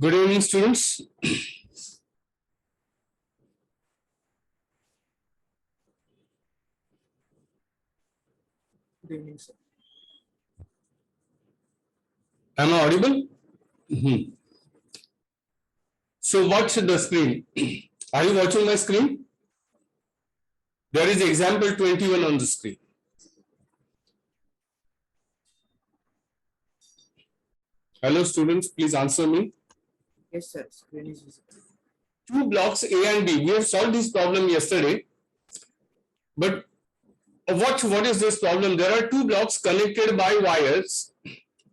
Good evening, students. Good evening, sir. Am I audible? So watch the screen. Are you watching my screen? There is example 21 on the screen. Hello, students. Please answer me. Yes, sir. Screen is visible. Two blocks A and B. We have solved this problem yesterday. But what is this problem? There are two blocks connected by wires.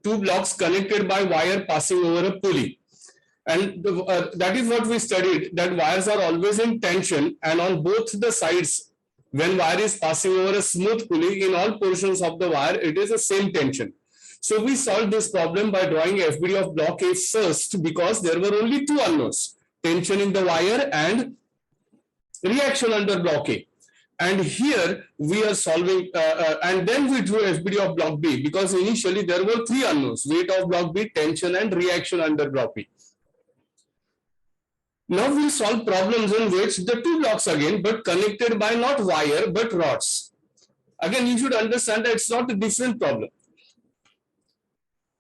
Two blocks connected by wire passing over a pulley. And that is what we studied, that wires are always in tension, and on both the sides, when wire is passing over a smooth pulley, in all portions of the wire, it is the same tension. So we solved this problem by drawing FBD of block A first, because there were only two unknowns, tension in the wire and reaction under block A. And here we are solving, and then we drew FBD of block B, because initially there were three unknowns, weight of block B, tension and reaction under block B. Now we'll solve problems in which the two blocks again, but connected by not wire, but rods. Again, you should understand that it's not a different problem.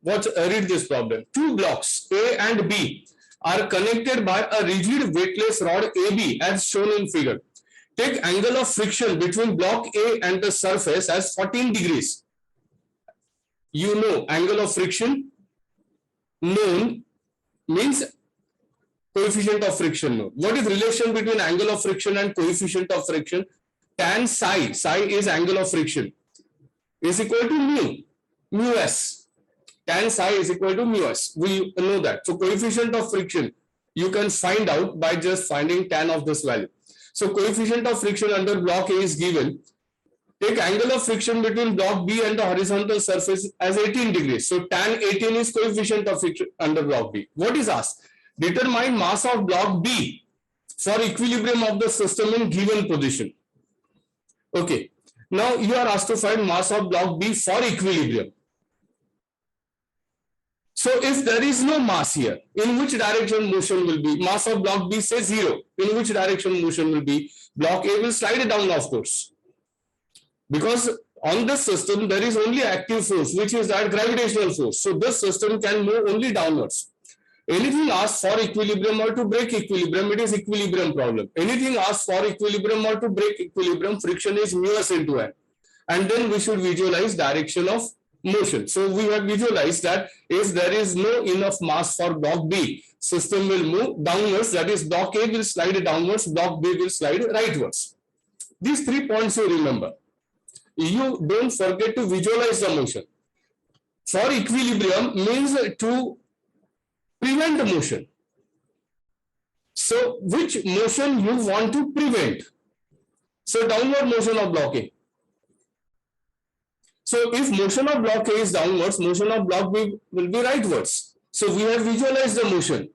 Read this problem. Two blocks, A and B, are connected by a rigid weightless rod AB as shown in figure. Take angle of friction between block A and the surface as 14 degrees. You know angle of friction known means coefficient of friction known. What is relation between angle of friction and coefficient of friction? Tan psi, psi is angle of friction, is equal to mu s. Tan psi is equal to mu s. We know that. So coefficient of friction you can find out by just finding tan of this value. So coefficient of friction under block A is given. Take angle of friction between block B and the horizontal surface as 18 degrees. So tan 18 is coefficient of friction under block B. What is asked? Determine mass of block B for equilibrium of the system in given position. Okay. Now you are asked to find mass of block B for equilibrium. So if there is no mass here, in which direction motion will be? Mass of block B say 0. In which direction motion will be? Block A will slide down, of course. Because on this system there is only active force, which is that gravitational force. So this system can move only downwards. Anything asked for equilibrium or to break equilibrium, it is equilibrium problem. Anything asked for equilibrium or to break equilibrium, friction is mu s into n. And then we should visualize direction of motion. So we have visualized that if there is no enough mass for block B, system will move downwards, that is block A will slide downwards, block B will slide rightwards. These 3 points you remember. You don't forget to visualize the motion. For equilibrium means to prevent the motion. So which motion you want to prevent? So downward motion of block A. So if motion of block A is downwards, motion of block B will be rightwards. So we have visualized the motion.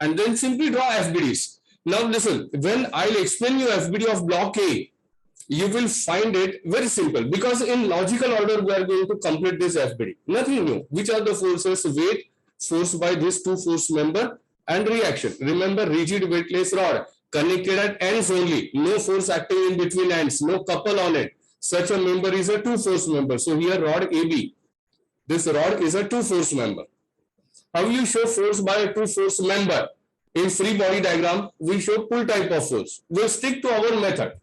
And then simply draw FBDs. Now listen, when I'll explain you FBD of block A, you will find it very simple, because in logical order we are going to complete this FBD. Nothing new. Which are the forces? Weight, force by this two force member, and reaction. Remember, rigid weightless rod connected at ends only, no force acting in between ends, no couple on it. Such a member is a two force member. So here rod AB, this rod is a two force member. How you show force by a two force member? In free body diagram we show pull type of force. We'll stick to our method.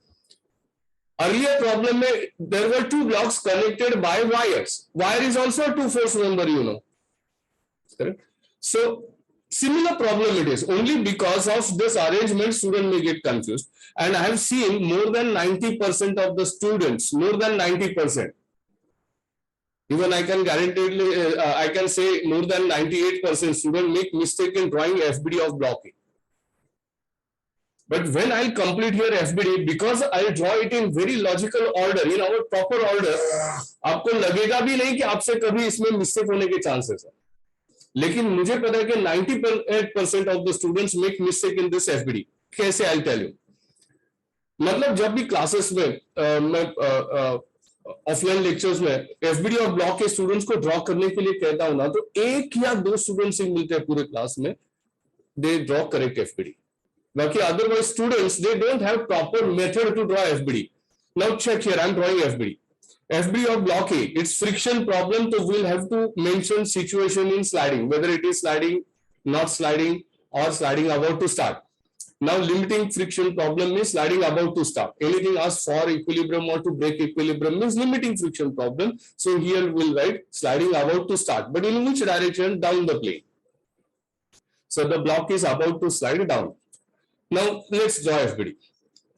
Earlier problem there were two blocks connected by wires. Wire is also a two force member, you know. Correct? So similar problem it is. Only because of this arrangement student may get confused. And I have seen more than 90% of the students, more than 90%. Even I can guarantee, I can say more than 98% students make mistake in drawing FBD of block A. But when I complete here FBD, because I draw it in very logical order, in our proper order, आपको लगेगा भी नहीं कि आपसे कभी इसमें mistake होने के चांसेस है. लेकिन मुझे पता है कि 98% of the students make mistake in this FBD. कैसे? I'll tell you. मतलब जब भी क्लासेस में मैं ऑफलाइन लेक्चर्स में एफबीडी और ब्लॉक के स्टूडेंट्स को ड्रॉ करने के लिए कहता हूं ना, तो एक या दो स्टूडेंट्स ही मिलते हैं पूरे क्लास में, दे ड्रॉ करेक्ट एफबीडी. बाकी otherwise students they don't have proper method to draw FBD. Now check here, I am drawing FBD. FBD or block A, it's friction problem, so we'll have to mention situation in sliding, whether it is sliding, not sliding, or sliding about to start. Now, limiting friction problem is sliding about to start. Anything asked for equilibrium or to break equilibrium is limiting friction problem. So here we'll write sliding about to start. But in which direction? Down the plane. So the block is about to slide down. Now let's draw FBD.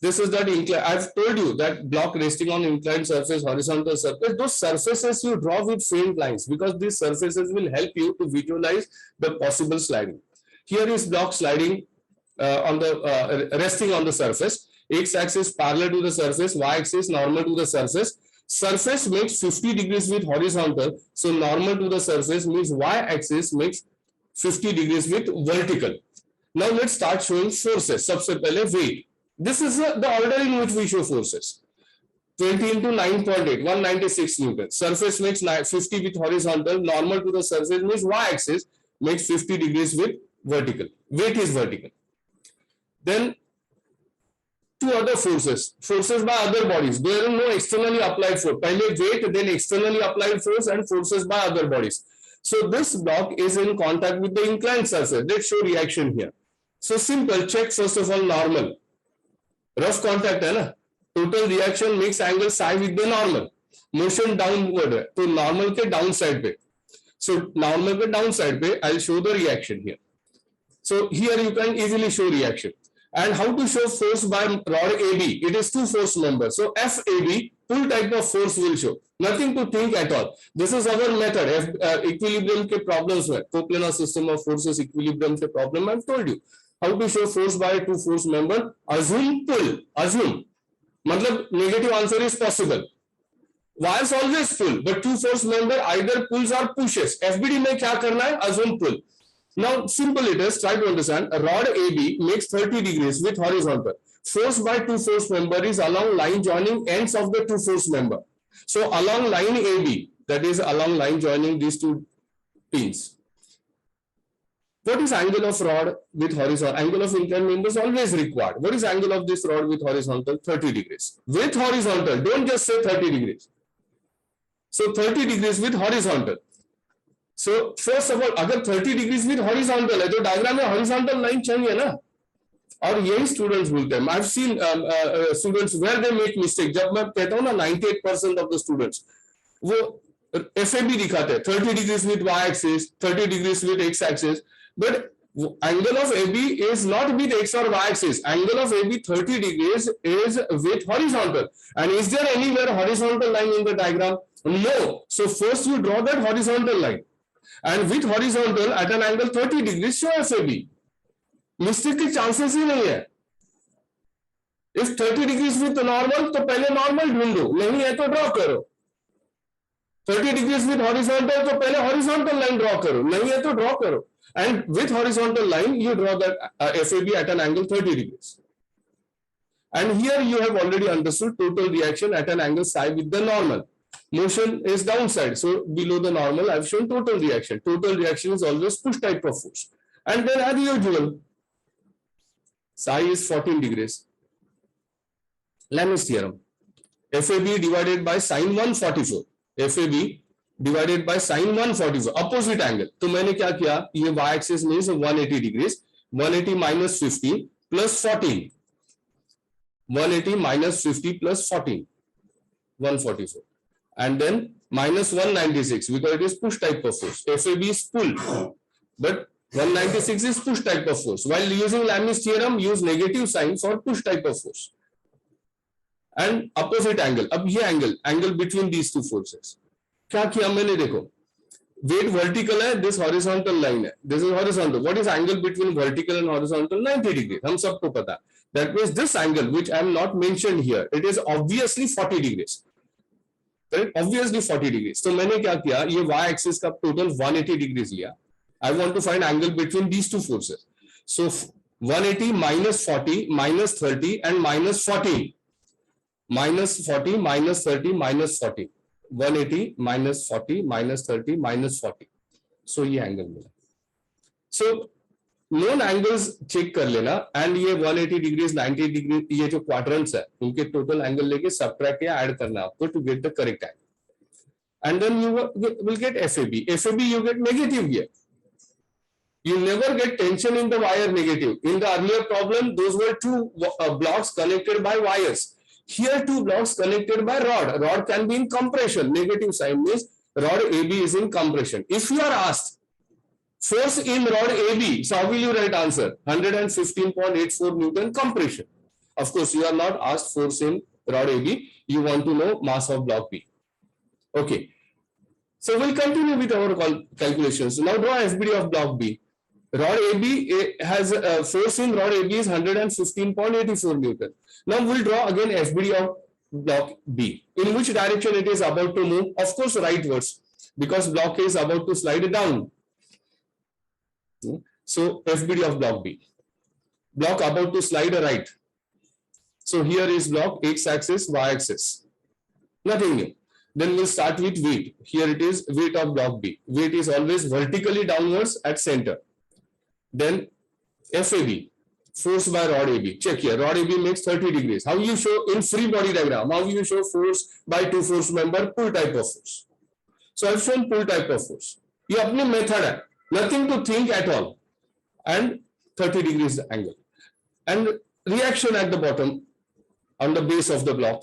This is that incline. I've told you that block resting on inclined surface, horizontal surface, those surfaces you draw with faint lines because these surfaces will help you to visualize the possible sliding. Here is block sliding resting on the surface. X-axis parallel to the surface, Y-axis normal to the surface. Surface makes 50 degrees with horizontal, so normal to the surface means Y-axis makes 50 degrees with vertical. Now let's start showing forces. सबसे पहले weight. This is the order in which we show forces. 20 into 9.8, 196 Newton. Surface makes 50 with horizontal. Normal to the surface means y-axis makes 50 degrees with vertical. Weight is vertical. Then two other forces. Forces by other bodies. There are no externally applied force. Pehले weight, then externally applied force and forces by other bodies. So this block is in contact with the inclined surface. Let's show reaction here. So simple. Check first of all normal. Rough contact है ना, total reaction makes angle Sai with the normal. Motion downward है तो normal के down side पे, so normal के down side पे I will show the reaction here. So here you can easily show reaction. And how to show force by rod AB? It is two force members. So FAB, full type of force will show. Nothing to think at all. This is our method. Equilibrium के problems में, coplanar system of forces equilibrium के problem I've told you. How to show force by two force member? Assume pull. Assume. मतलब negative answer is possible. Why is always pull? But two force member either pulls or pushes. FBD में क्या करना है? Assume pull. Now simple it is. Try to understand. A rod AB makes 30 degrees with horizontal. Force by two force member is along line joining ends of the two force member. So along line AB, that is along line joining these two pins. What is angle of rod with horizontal? Angle of inclined member is always required. What is angle of this rod with horizontal? 30 degrees. With horizontal, don't just say 30 degrees. So 30 degrees with horizontal. So first of all, अगर 30 degrees with horizontal है तो diagram में horizontal line चाहिए ना. और यही students बोलते हैं. I've seen students where they make mistake. जब मैं कहता हूँ ना 98% of the students वो FAB दिखाते हैं 30 degrees with y-axis, 30 degrees with x-axis. But angle of AB is not with x or y axis. Angle of AB 30 degrees is with horizontal. And is there anywhere horizontal line in the diagram? No. So first you draw that horizontal line. And with horizontal at an angle 30 degrees show FAB. Mistake के chances ही नहीं है. If 30 degrees with normal तो पहले normal ढूंढो, नहीं है तो draw करो. 30 degrees with horizontal तो पहले horizontal line draw करो, नहीं है तो draw करो. And with horizontal line, you draw that FAB at an angle 30 degrees. And here you have already understood total reaction at an angle psi with the normal. Motion is downside. So below the normal, I've shown total reaction. Total reaction is always push type of force. And then as usual, psi is 14 degrees. Lamis theorem. FAB divided by sin 144. FAB divided by sin 144, opposite angle. तो मैंने क्या किया, ये y axis means 180 degrees, 180 minus 50 plus 14, 180 minus 50 plus 14, 144, and then minus 196 because it is push type of force. FAB is pull, but 196 is push type of force. While using Lamis theorem, use negative sign for push type of force. And opposite angle. अब ये angle between these two forces. क्या किया मैंने, देखो weight vertical है, this horizontal line है, this is horizontal. What is angle between vertical and horizontal? 90 degree. हम सबको पता है. That means this angle which I am not mentioned here, it is obviously 40 degrees. Right, obviously 40 degrees. तो मैंने क्या किया, ये y एक्सिस का टोटल 180 डिग्रीज लिया. I want to find angle between these two forces. So 180 minus 40 minus 30 and minus 14. -40 -30 -40, 180 -40 -30 -40. सो ये angle मिला. सो known angles check कर लेना एंड ये 180 डिग्रीज 90 डिग्री ये जो क्वाड्रेंट्स है उनके टोटल एंगल लेके सबट्रैक्ट या ऐड करना आपको to get the correct angle. And then you will get FAB. FAB you get negative here. You never get tension in the wire negative. In the earlier problem, those were two blocks connected by wires. Here two blocks connected by rod. Rod can be in compression. Negative sign means rod AB is in compression. If you are asked force in rod AB, so how will you write answer? 115.84 Newton compression. Of course, you are not asked force in rod AB. You want to know mass of block B. Okay, so we'll continue with our calculations. Now draw FBD of block B. Rod AB has force in rod AB is 115.84 Newton. Now we'll draw again FBD of block B. In which direction it is about to move? Of course, rightwards, because block A is about to slide down. So FBD of block B. Block about to slide right. So here is block x-axis, y-axis. Nothing new. Then we'll start with weight. Here it is weight of block B. Weight is always vertically downwards at center. Then FAB, force by rod AB. Check here, rod AB makes 30 degrees. How you show in free body diagram? How you show force by two force member, pull type of force. So I've shown pull type of force. ये अपनी method है. Nothing to think at all. And 30 degrees angle. And reaction at the bottom on the base of the block.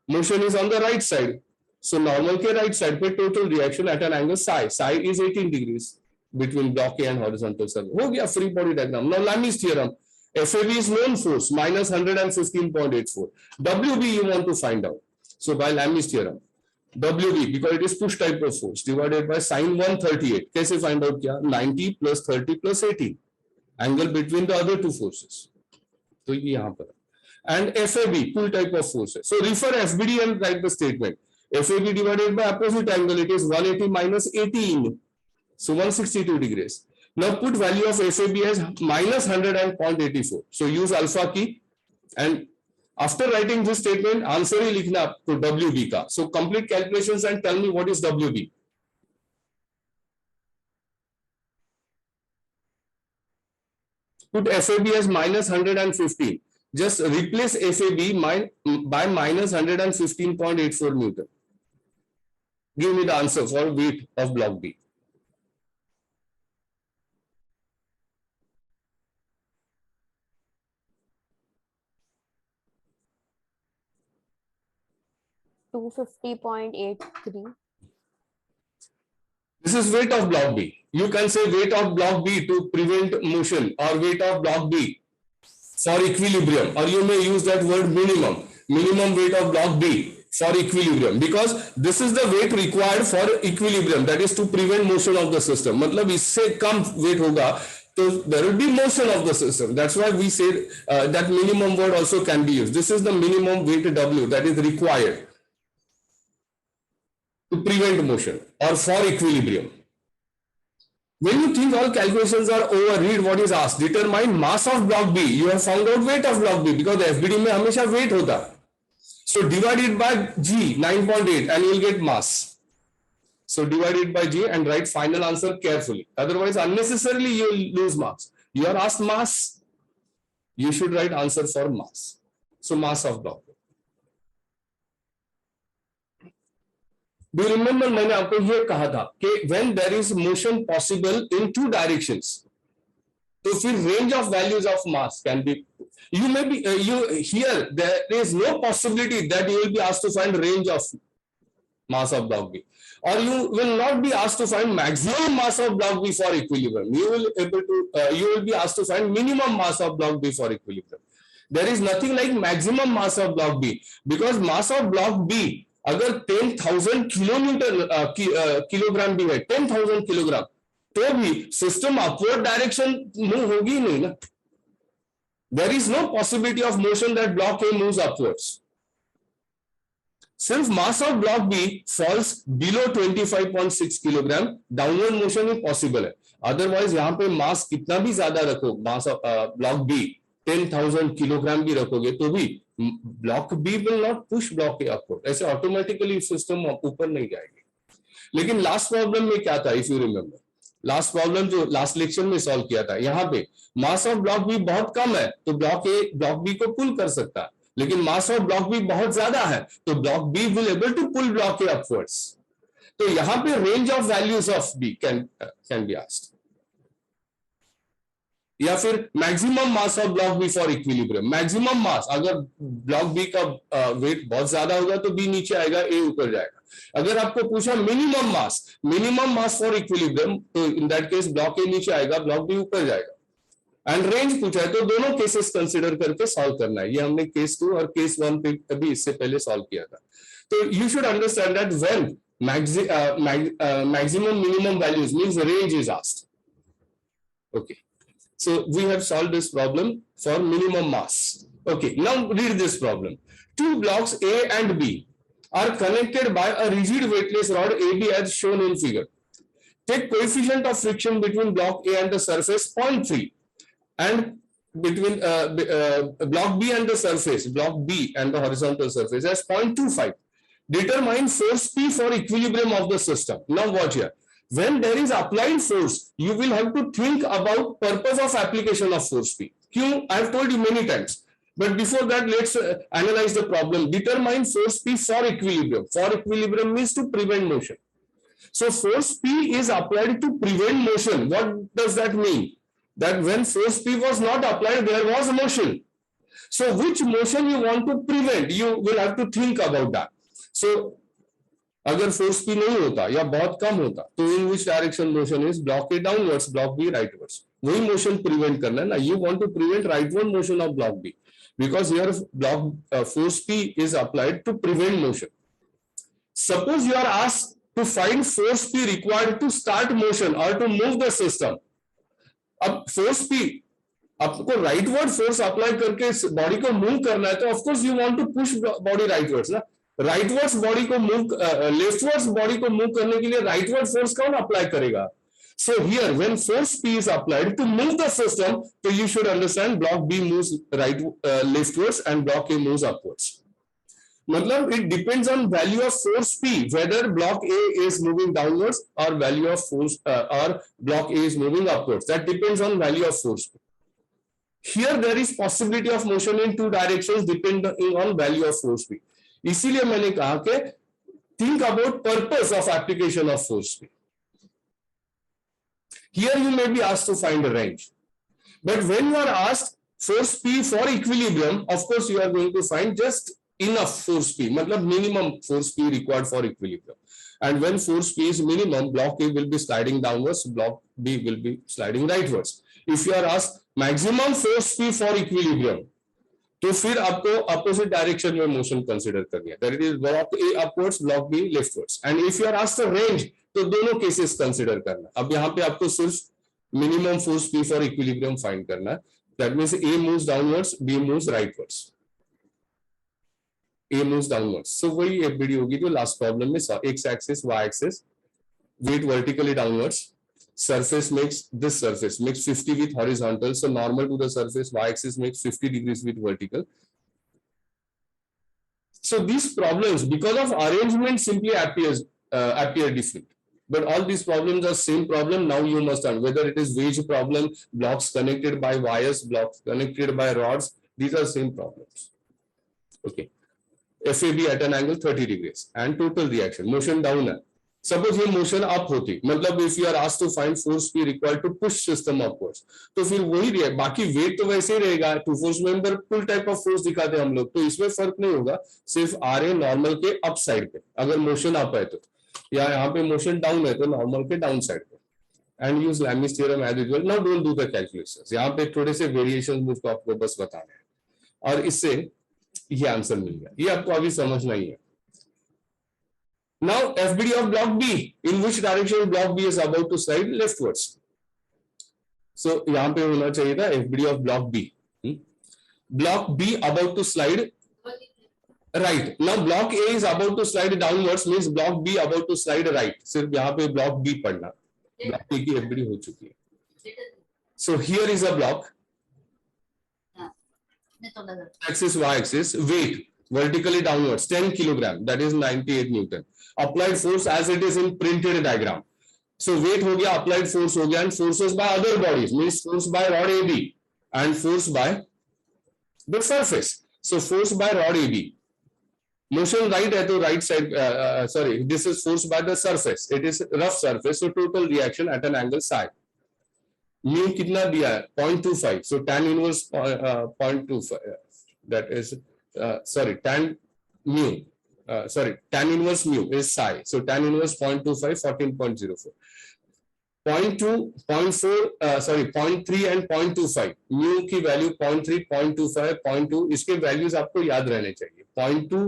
Motion is on the right side. So normal के right side पे total reaction at an angle psi. Psi is 18 degrees between block A and horizontal surface. हो गया free body diagram. Now Lami's theorem. FAB is known force minus 115.84. WB you want to find out. So by Lami's theorem, WB because it is push type of force divided by sin 138. कैसे find out क्या? 90 plus 30 plus 80. Angle between the other two forces. तो ये यहाँ पर. And FAB pull type of force. So refer FBD and write the statement. FAB divided by opposite angle, it is 180 minus 18. So 162 degrees. Now put value of FAB as minus 100.84. So use alpha key. And after writing this statement, answer ही लिखना to WB का. So complete calculations and tell me what is WB. Put FAB as minus 115. Just replace FAB by minus 115.84 Newton. Give me the answer for weight of block B. $250.83. This is weight of block B. You can say weight of block B to prevent motion or weight of block B for equilibrium, or you may use that word minimum weight of block B for equilibrium, because this is the weight required for equilibrium, that is to prevent motion of the system. मतलब इससे कम weight होगा तो there will be motion of the system. That's why we say that minimum word also can be used. This is the minimum weight W that is required to prevent motion or for equilibrium. When you think all calculations are over, read what is asked. Determine mass of block B. You have found out weight of block B because FBD में हमेशा weight होता. So divide it by G 9.8 and you will get mass. So divide it by G and write final answer carefully. Otherwise unnecessarily you will lose marks. You are asked mass. You should write answer for mass. So mass of block. Do you remember मैंने आपको ये कहा था कि when there is motion possible in two directions, तो फिर range of values of mass can be. You may be here there is no possibility that you will be asked to find range of mass of block B, or you will not be asked to find maximum mass of block B for equilibrium. You will be asked to find minimum mass of block B for equilibrium. There is nothing like maximum mass of block B, because mass of block B अगर 10,000 kilogram भी है, 10,000 kilogram, तो भी system upward direction move होगी नहीं ना. There is no possibility of motion that block A moves upwards. सिर्फ mass of block B falls below 25.6 kilogram, downward motion ही पॉसिबल है. अदरवाइज यहाँ पे मास कितना भी ज्यादा रखो, mass of block B, 10,000 kilogram भी रखोगे तो भी block B will not push block A upward, ऐसे ऑटोमेटिकली सिस्टम ऊपर नहीं जाएगी। लेकिन लास्ट प्रॉब्लम में क्या था, if you remember, last problem जो लास्ट लेक्चर में सॉल्व किया था, यहाँ पे मास ऑफ ब्लॉक बी बहुत कम है तो ब्लॉक ए ब्लॉक बी को पुल कर सकता है, लेकिन मास ऑफ ब्लॉक बी बहुत ज्यादा है तो block B will able to pull block A upwards. तो यहाँ पे range of values of B can be asked, या फिर maximum mass of block B for equilibrium. Maximum mass, अगर ब्लॉक बी का वेट बहुत ज्यादा होगा तो बी नीचे आएगा, ए ऊपर जाएगा। अगर आपको पूछा मिनिमम मास फॉर इक्विलिब्रियम, तो इन दैट केस ब्लॉक ए नीचे आएगा, ब्लॉक बी ऊपर जाएगा। एंड रेंज पूछा है तो दोनों केसेस कंसिडर करके सॉल्व करना है। ये हमने केस 2 और केस 1 पे अभी इससे पहले सॉल्व किया था। तो you should understand that when maximum minimum values means range is asked. Okay, so we have solved this problem for minimum mass. Okay, now read this problem. Two blocks A and B are connected by a rigid weightless rod AB as shown in figure. Take coefficient of friction between block A and the surface 0.3 and between block B and the surface, block B and the horizontal surface as 0.25. Determine force P for equilibrium of the system. Now watch here. When there is applied force, you will have to think about purpose of application of force P. Q, I have told you many times. But before that, let's analyze the problem. Determine force P for equilibrium. For equilibrium means to prevent motion. So force P is applied to prevent motion. What does that mean? That when force P was not applied, there was motion. So which motion you want to prevent? You will have to think about that. So अगर force P नहीं होता या बहुत कम होता तो in which direction motion is, block A downwards, block B rightwards. वही motion prevent करना है ना, you want to prevent rightward motion of block B because here block force P is applied to prevent motion. Suppose you are asked to find force P required to start motion और to move the system. अब force P आपको rightward force apply करके body को move करना है तो of course you want to push body rightwards ना। Rightwards body को मूव, लेफ्टवर्ड्स बॉडी को मूव करने के लिए राइटवर्ड फोर्स कौन अप्लाई करेगा? So here when force P is applied to move the system, तो you should understand block B moves right leftwards and block A moves upwards. मतलब it depends on value of force P whether block A is moving downwards और value of force और block A is moving upwards. That depends on value of force P. Here there is possibility of motion in two directions depending on value of force P. इसीलिए मैंने कहा कि think about purpose of application of force P. Here you may be asked to find a range, but when you are asked force P for equilibrium, of course you are going to find just enough force P, मतलब minimum force P required for equilibrium. And when force P is minimum, block A will be sliding downwards, block B will be sliding rightwards. If you are asked maximum force P for equilibrium, तो फिर आपको opposite direction में motion consider करनी है, that is block A upwards, block B leftwards. And if you are asked range तो दोनों cases consider करना। अब यहाँ पे आपको सिर्फ minimum force P for equilibrium find करना है। That means A moves downwards, B moves rightwards, A moves downwards. So वही एफबीडी होगी जो लास्ट प्रॉब्लम में X axis, Y axis, weight vertically downwards, surface makes this surface makes 50 with horizontal, so normal to the surface, y axis makes 50 degrees with vertical. So these problems because of arrangement simply appear different, but all these problems are same problem. Now you must understand whether it is wedge problem, blocks connected by wires, blocks connected by rods, these are same problems. Okay, FAB at an angle 30 degrees and total reaction, motion down है। Suppose ये motion up होती, मतलब if you are asked to find force P required to push system upwards, तो फिर वही रहेगा, बाकी wait तो वैसे ही रहेगा। Two force member full type of force दिखाते हैं हम लोग, तो इसमें फर्क नहीं होगा, सिर्फ आर ए नॉर्मल के अप साइड पे अगर मोशन अप है तो, या यहाँ पे मोशन डाउन है तो नॉर्मल के डाउन साइड पे। And use Lami's theorem as usual. Now don't do the calculations, यहाँ पे थोड़े से वेरिएशन मुझको आपको बस बताने हैं और इससे ये आंसर मिल गया, ये आपको अभी समझना ही है। Now FBD of block B, in which direction block B is about to slide leftwards. So यहाँ पे होना चाहिए था FBD of block B. Block B about to slide right. Now block A is about to slide downwards, means block B about to slide right. सिर्फ यहाँ पे block B पढ़ना, block A की FBD हो चुकी है. So here is a block. axis y axis, weight vertically downwards 10 kilogram, that is 98 newton. Applied force as it is in printed diagram. So weight हो गया, applied force हो गया, and forces by other bodies means force by rod AB and force by the surface. So force by rod AB, motion right है तो right side, sorry, this is force by the surface, it is rough surface, so total reaction at an angle psi. mu कितना दिया है 0.25, so tan inverse 0.25, that is sorry, tan mu, tan inverse mu is psi, so tan inverse 0.25 14.04, 0.2 0.4 sorry 0.3 and 0.25, mu की value 0.3 0.25 0.2, इसके values आपको याद रहने चाहिए. 0.2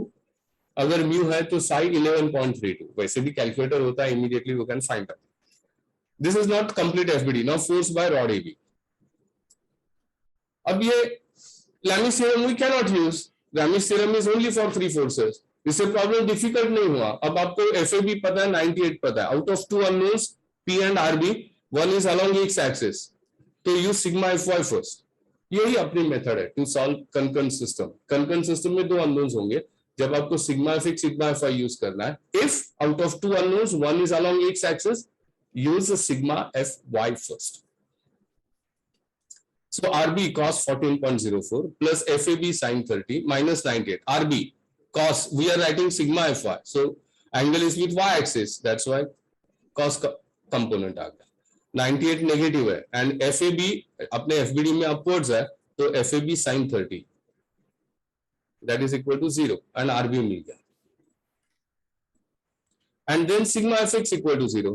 अगर म्यू है तो साई 11.32, वैसे भी कैलकुलेटर होता है, immediately we can find out. This is not complete FBD. Now force by rod AB. अब ये Lami's theorem we can not use. Lami's theorem is only for three forces. इससे प्रॉब्लम डिफिकल्ट नहीं हुआ. अब आपको FAB पता है, 98 पता है. Out of two unknowns P and RB, one is along X axis, तो यूज सिग्मा एफवाई फर्स्ट. यही अपनी मेथड है to solve concurrent system. Concurrent system में दो अननोन्स होंगे, जब आपको sigma F X sigma F I use करना है. If out of two unknowns one is along X axis, use the sigma fy first. So RB cos 14.04 plus FAB sin 30 minus 98. RB cos, we are writing sigma fy, so angle is with y axis, that's why cos component आ गया. 98 negative है and FAB अपने FBD में upwards है, तो FAB sin 30 that is equal to 0 and RB मिल गया. And then sigma fx equal to 0.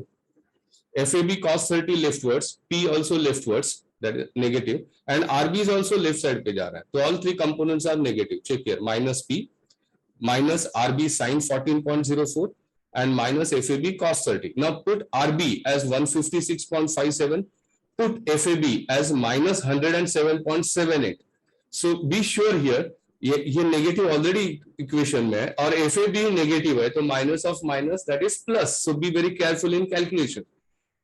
FAB cos 30 leftwards, P also leftwards, that is negative, and RB is also left side पे जा रहा है, तो all three components are negative. Check here, minus P minus RB sin 14.04 and minus FAB cos 30. Now put RB as 156.57, put FAB as minus 107.78. So be sure here, ये negative already equation में है और FAB negative है, तो minus of minus that is plus. So be very careful in calculation.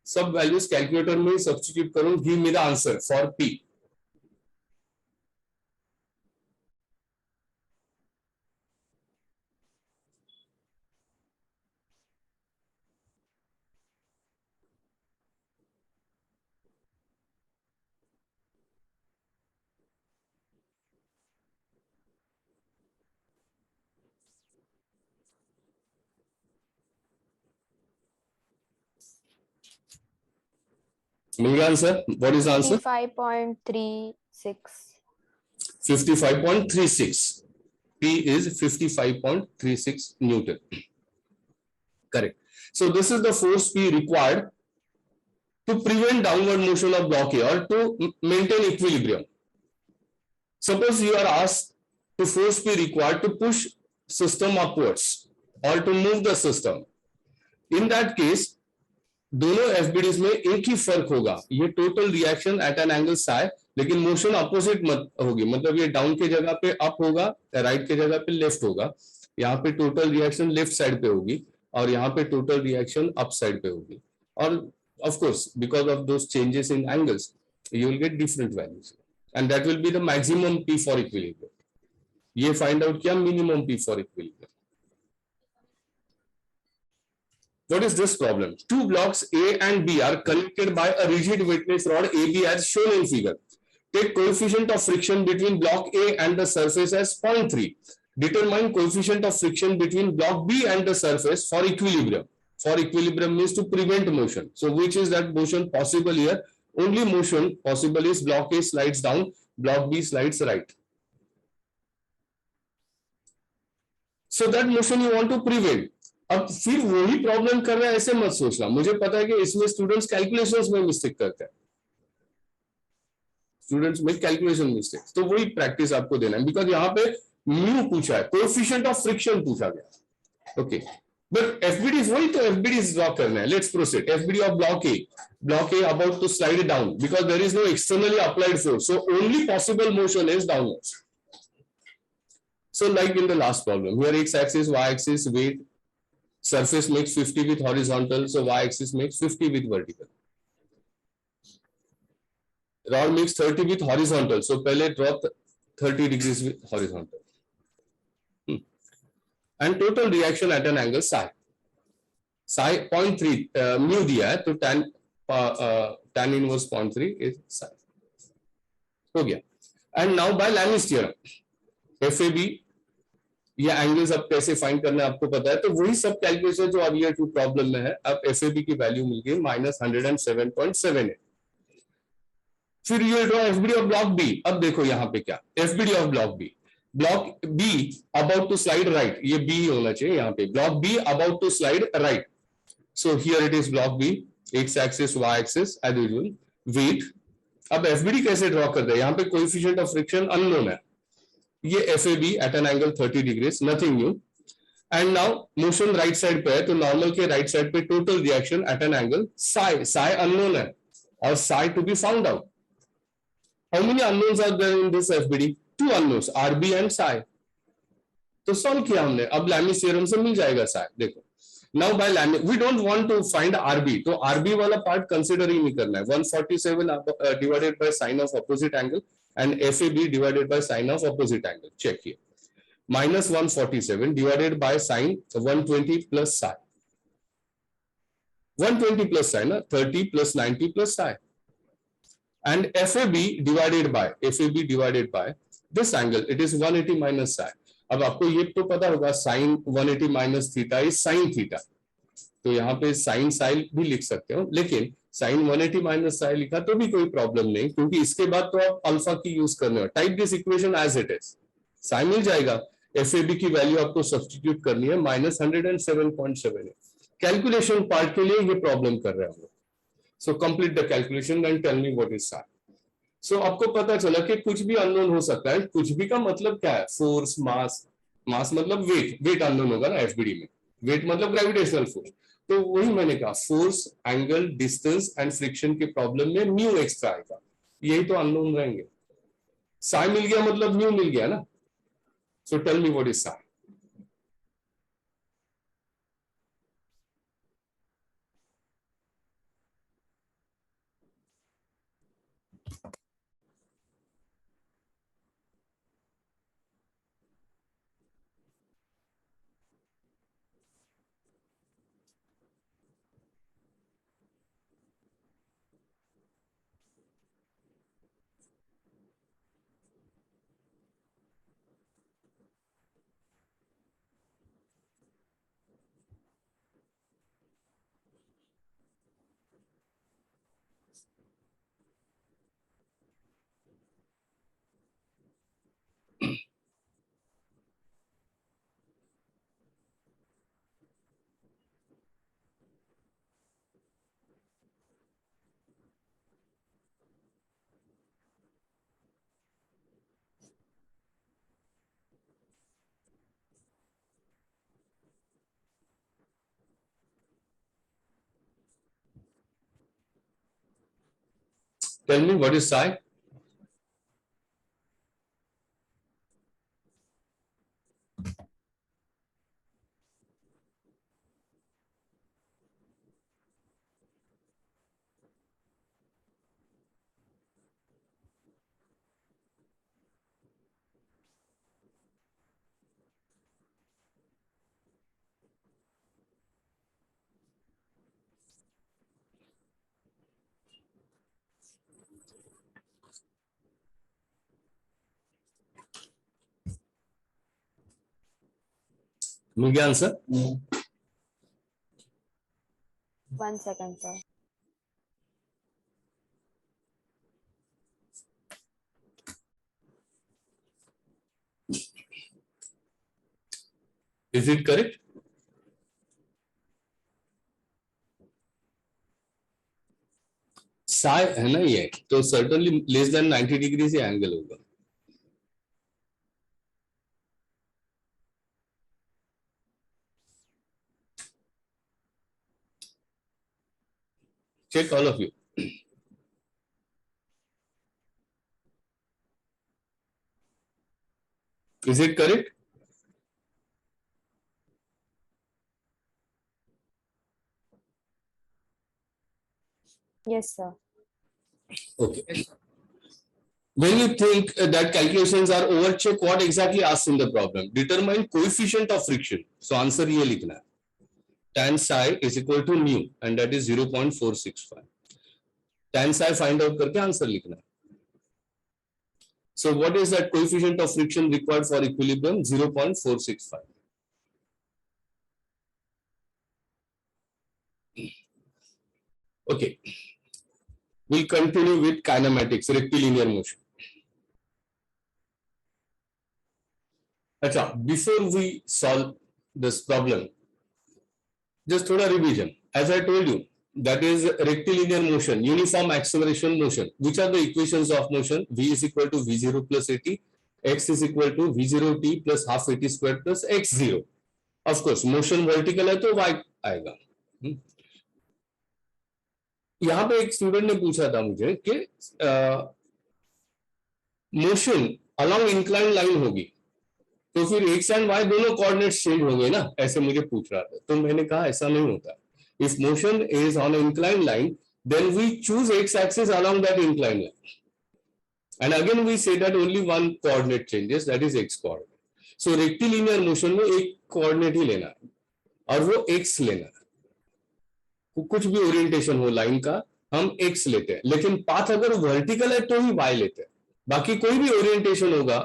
सब values calculator में substitute करो, give me the answer for P. मिल गया answer. What is answer? 55.36. 55.36. P is 55.36 Newton. Correct. So this is the force P required to prevent downward motion of block A or to maintain equilibrium. Suppose you are asked to force P required to push system upwards or to move the system. In that case, दोनों एफबीडीज में एक ही फर्क होगा, ये total reaction at an angle Sai, लेकिन motion opposite मत होगी. मतलब ये डाउन के जगह पे अप होगा, राइट के जगह पे लेफ्ट होगा. यहाँ पे टोटल रिएक्शन लेफ्ट साइड पे होगी और यहाँ पे टोटल रिएक्शन अप साइड पे होगी. और of course because of those changes in angles you will get different values and that will be the maximum P for equilibrium. ये फाइंड आउट किया minimum P for equilibrium. What is this problem? Two blocks A and B are connected by a rigid witness rod AB as shown in figure. Take coefficient of friction between block A and the surface as 0.3. Determine coefficient of friction between block B and the surface for equilibrium. For equilibrium means to prevent motion. So which is that motion possible here? Only motion possible is block A slides down, block B slides right. So that motion you want to prevent. अब फिर वही problem कर रहा है, ऐसे मत सोचना. मुझे पता है कि इसमें स्टूडेंट्स कैलकुलेशंस में मिस्टेक करते हैं, स्टूडेंट्स में कैलकुलेशन मिस्टेक्स, तो वही प्रैक्टिस आपको देना है. बिकॉज यहाँ पे म्यू पूछा है, कोएफिशिएंट ऑफ फ्रिक्शन पूछा गया. ओके, बट एफबीडी वही, तो एफबीडी ड्रॉ करना है. Let's proceed. FBD of block A about to slide down because there is no externally applied force, so only possible motion is downwards. So like in the last problem, here X axis, Y axis, weight, surface makes 50 with horizontal, so y-axis makes 50 with vertical. Rod makes 30 with horizontal, so पहले draw 30 degrees horizontal. And total reaction at an angle psi. Psi 0.3 mu दिया है, तो tan inverse 0.3 is psi. हो गया. And now by Lami's theorem, FAB ये angles अब कैसे find करना है आपको पता है, तो वही सब कैलकुलेशन जो अब ये टू प्रॉब्लम में है. अब FAB की वैल्यू मिल गई -107.78. फिर ये draw FBD of block B. अब देखो यहाँ पे क्या FBD of block B about to slide right. ये बी होना चाहिए यहाँ पे. Block B about to slide right. So here it is block B, X axis Y axis as usual, weight. अब FBD कैसे ड्रॉ कर रहे हैं, यहाँ पे कोएफिशिएंट ऑफ फ्रिक्शन अननोन है. ये FAB at an angle 30 degrees, nothing new. And now motion right side पे है, तो नॉर्मल के राइट साइड पे total reaction at an angle psi unknown है और psi to be found out. How many unknowns are there in this FBD? 2 unknowns, RB and psi. तो solve किया हमने. अब Lami's theorem से मिल जाएगा psi. देखो, now by Lamy, we don't want to find RB, तो RB वाला part consider ही नहीं करना है. 147 divided by sine of opposite angle and FAB divided by sine of opposite angle. Check here. -147 divided by sine 120 plus psi. 120 plus psi, ना 30 plus 90 plus psi. And FAB divided by this angle, it is 180 minus psi. अब आपको ये तो पता होगा sin 180 minus theta is sin theta. तो यहाँ पे sin psi भी लिख सकते हो, लेकिन sin 180 minus psi लिखा तो भी कोई प्रॉब्लम नहीं, क्योंकि इसके बाद तो आप अल्फा की यूज करने हो. Type this equation as it is. psi मिल जाएगा. FAB की वैल्यू आपको सब्स्टिट्यूट करनी है -107.7. कैलकुलेशन पार्ट के लिए ये प्रॉब्लम कर रहे हैं. So complete the calculation and tell me what is psi. So आपको पता चला कि कुछ भी अननोन हो सकता है. कुछ भी का मतलब क्या है? फोर्स, मास मतलब वेट अननोन होगा ना FBD में. वेट मतलब ग्रेविटेशनल फोर्स. तो वही मैंने कहा, force, angle, distance and friction के प्रॉब्लम में म्यू एक्स्ट्रा आएगा. यही तो अननोन रहेंगे. psi मिल गया मतलब म्यू मिल गया ना. So tell me what is psi. Tell me what is psi. मिल गया answer. 1 second, sir. Is it correct? psi है ना ये, तो certainly less than 90 डिग्री से एंगल होगा. Check all of you. Is it correct? Yes, sir. Okay. Yes, sir. When you think that calculations are over, check what exactly asked in the problem. Determine coefficient of friction. So answer ये लिखना है. Tan psi is equal to mu and that is 0.465. Tan psi find out करके answer लिखना है. So what is that coefficient of friction required for equilibrium? 0.465. Okay. We'll continue with kinematics, rectilinear motion. Achha, before we solve this problem, just thoda revision. As I told you, that is rectilinear motion, uniform acceleration motion. Which are the equations of motion? V is equal to V0 plus AT, X is equal to V0 T plus half AT squared plus X0. Of course, motion vertical है तो Y आएगा. यहाँ पे एक student ने पूछा था मुझे कि मोशन अलोंग इंक्लाइन लाइन होगी तो फिर एक्स एंड वाई दोनों कोऑर्डिनेट्स चेंज होंगे ना, ऐसे मुझे पूछ रहा था. तो मैंने कहा ऐसा नहीं होता. If motion is on incline line then we choose X axis along that incline line and again we say that only one coordinate changes, that is X coordinate. So rectilinear motion में एक coordinate ही लेना है और वो x लेना है. कुछ भी ओरिएंटेशन हो लाइन का हम एक्स लेते हैं, लेकिन पाथ अगर वर्टिकल है तो ही वाई लेते हैं. बाकी कोई भी ओरिएंटेशन होगा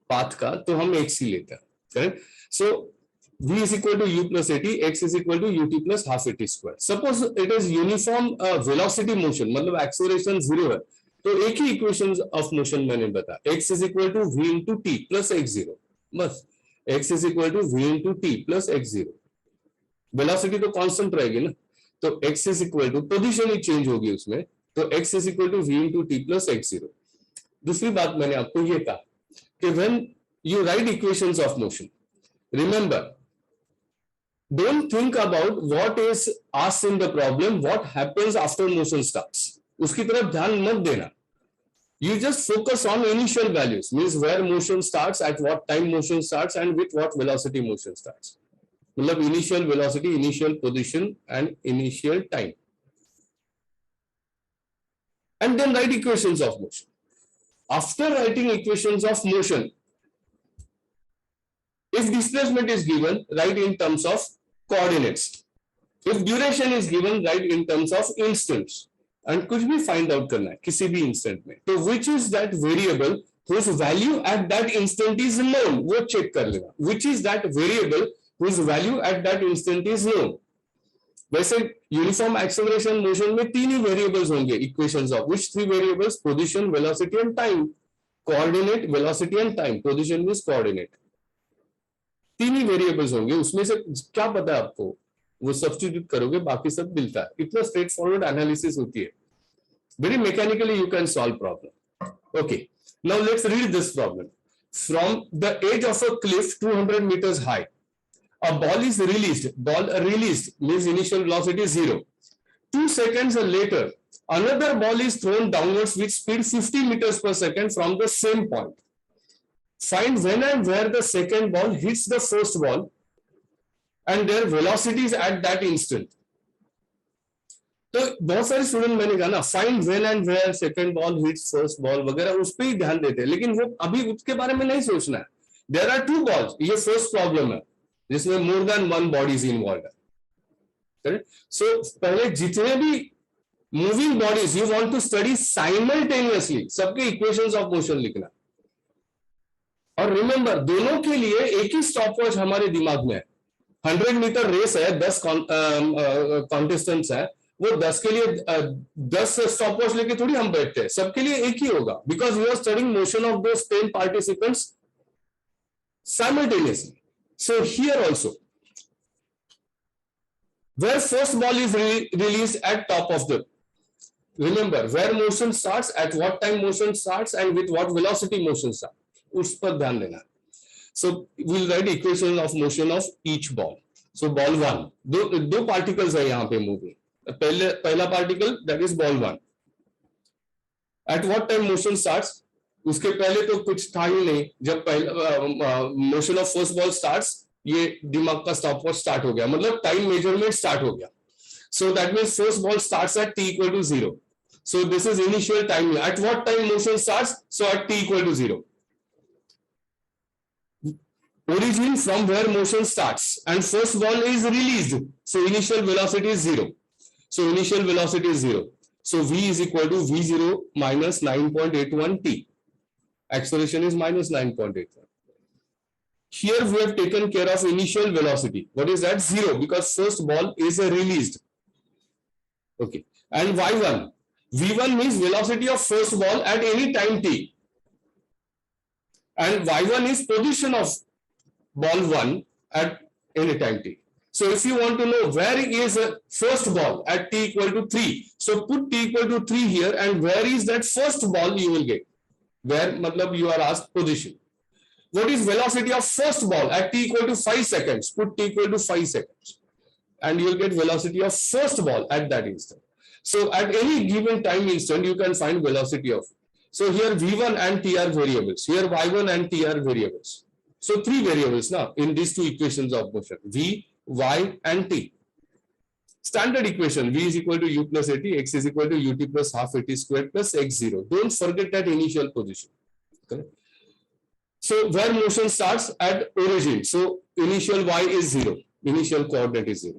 पाथ का तो हम एक्स ही लेते हैं. Correct. So v is equal to u plus at, x is equal to ut plus half at square. Suppose it is uniform velocity motion, मतलब acceleration zero है, तो एक ही equations of motion मैंने बताया. x is equal to v into t plus x0. बस x is equal to v into t plus x0. Velocity तो constant रहेगी ना, तो x is equal to position he change होगी उसमें, तो x is equal to v into t plus x0. दूसरी बात मैंने आपको ये कहा कि when you write equations of motion, remember don't think about what is asked in the problem, what happens after motion starts. उसकी तरफ ध्यान मत देना. You just focus on initial values, means where motion starts, at what time motion starts, and with what velocity motion starts. मतलब initial velocity, initial position, and initial time. And then write equations of motion. After writing equations of motion, if displacement is given, write in terms of coordinates. If duration is given, write in terms of instants. And कुछ भी find out करना है किसी भी instant में. तो which is that variable whose value at that instant is known, वो check कर लेना. Which is that variable whose value at that instant is known. वैसे uniform acceleration motion में तीन ही variables होंगे equations of which three variables? Position, velocity and time. Coordinate, velocity and time. Position means coordinate. तीन ही variables होंगे, उसमें से क्या पता है आपको, वो सब्स्टिट्यूट करोगे बाकी सब मिलता है. इतना स्ट्रेट फॉरवर्ड एनालिसिस होती है. Very mechanically you can solve problem. Okay, now let's read this problem. From the edge of a cliff 200 meters high, a ball is released. Ball released means initial velocity 0. 2 seconds later, another ball is thrown downwards with speed 50 meters per second from the same point. Find when and where the second ball hits the first ball and their velocities at that instant. तो बहुत सारे student मैंने कहा ना, find when and where second ball hits first ball वगैरह, उस पर ही ध्यान देते हैं, लेकिन वो अभी उसके बारे में नहीं सोचना है. देयर आर टू बॉल्स, ये फर्स्ट प्रॉब्लम है जिसमें more than one bodies involve है. सो पहले जितने भी moving bodies you want to study simultaneously, सबके इक्वेशंस ऑफ मोशन लिखना. और रिमेंबर, दोनों के लिए एक ही स्टॉपवॉच हमारे दिमाग में है. 100 मीटर रेस है, 10 कॉन्टेस्टेंट्स है, वो 10 के लिए 10 स्टॉपवॉच लेके थोड़ी हम बैठते हैं, सबके लिए एक ही होगा, because we are studying motion of those 10 participants simultaneously. So here also, where first ball is released at top of the, remember where motion starts, at what time motion starts, and with what velocity motion starts, उस पर ध्यान देना. So we'll write equation of motion of each ball. So ball 1, दो particles है यहाँ पे moving. पहला particle that is ball 1. At what time motion starts? उसके पहले तो कुछ था ही नहीं. जब पहला motion of first ball starts, ये दिमाग का stopwatch start हो गया, मतलब time measurement start हो गया. So that means first ball starts at t equal to 0. So this is initial time. At what time motion starts? So at t equal to 0. Origin from where motion starts, and first ball is released. So initial velocity is 0. So initial velocity is 0. So v is equal to v0 minus 9.81 t. Acceleration is minus 9.81. Here we have taken care of initial velocity. What is that? 0, because first ball is released. Okay. And y1. v1 means velocity of first ball at any time t. And y1 is position of ball 1 at any time t. So if you want to know where is first ball at t equal to 3, so put t equal to 3 here, and where is that first ball you will get. Where matlab you are asked position. What is velocity of first ball at t equal to 5 seconds? Put t equal to 5 seconds. And you will get velocity of first ball at that instant. So at any given time instant, you can find velocity of. So here v1 and t are variables. Here y1 and t are variables. So 3 variables now in these 2 equations of motion. V, y and t. Standard equation, v is equal to u plus at, x is equal to ut plus half at squared plus x0. Don't forget that initial position. Okay. So where motion starts? At origin. So initial y is 0. Initial coordinate is 0.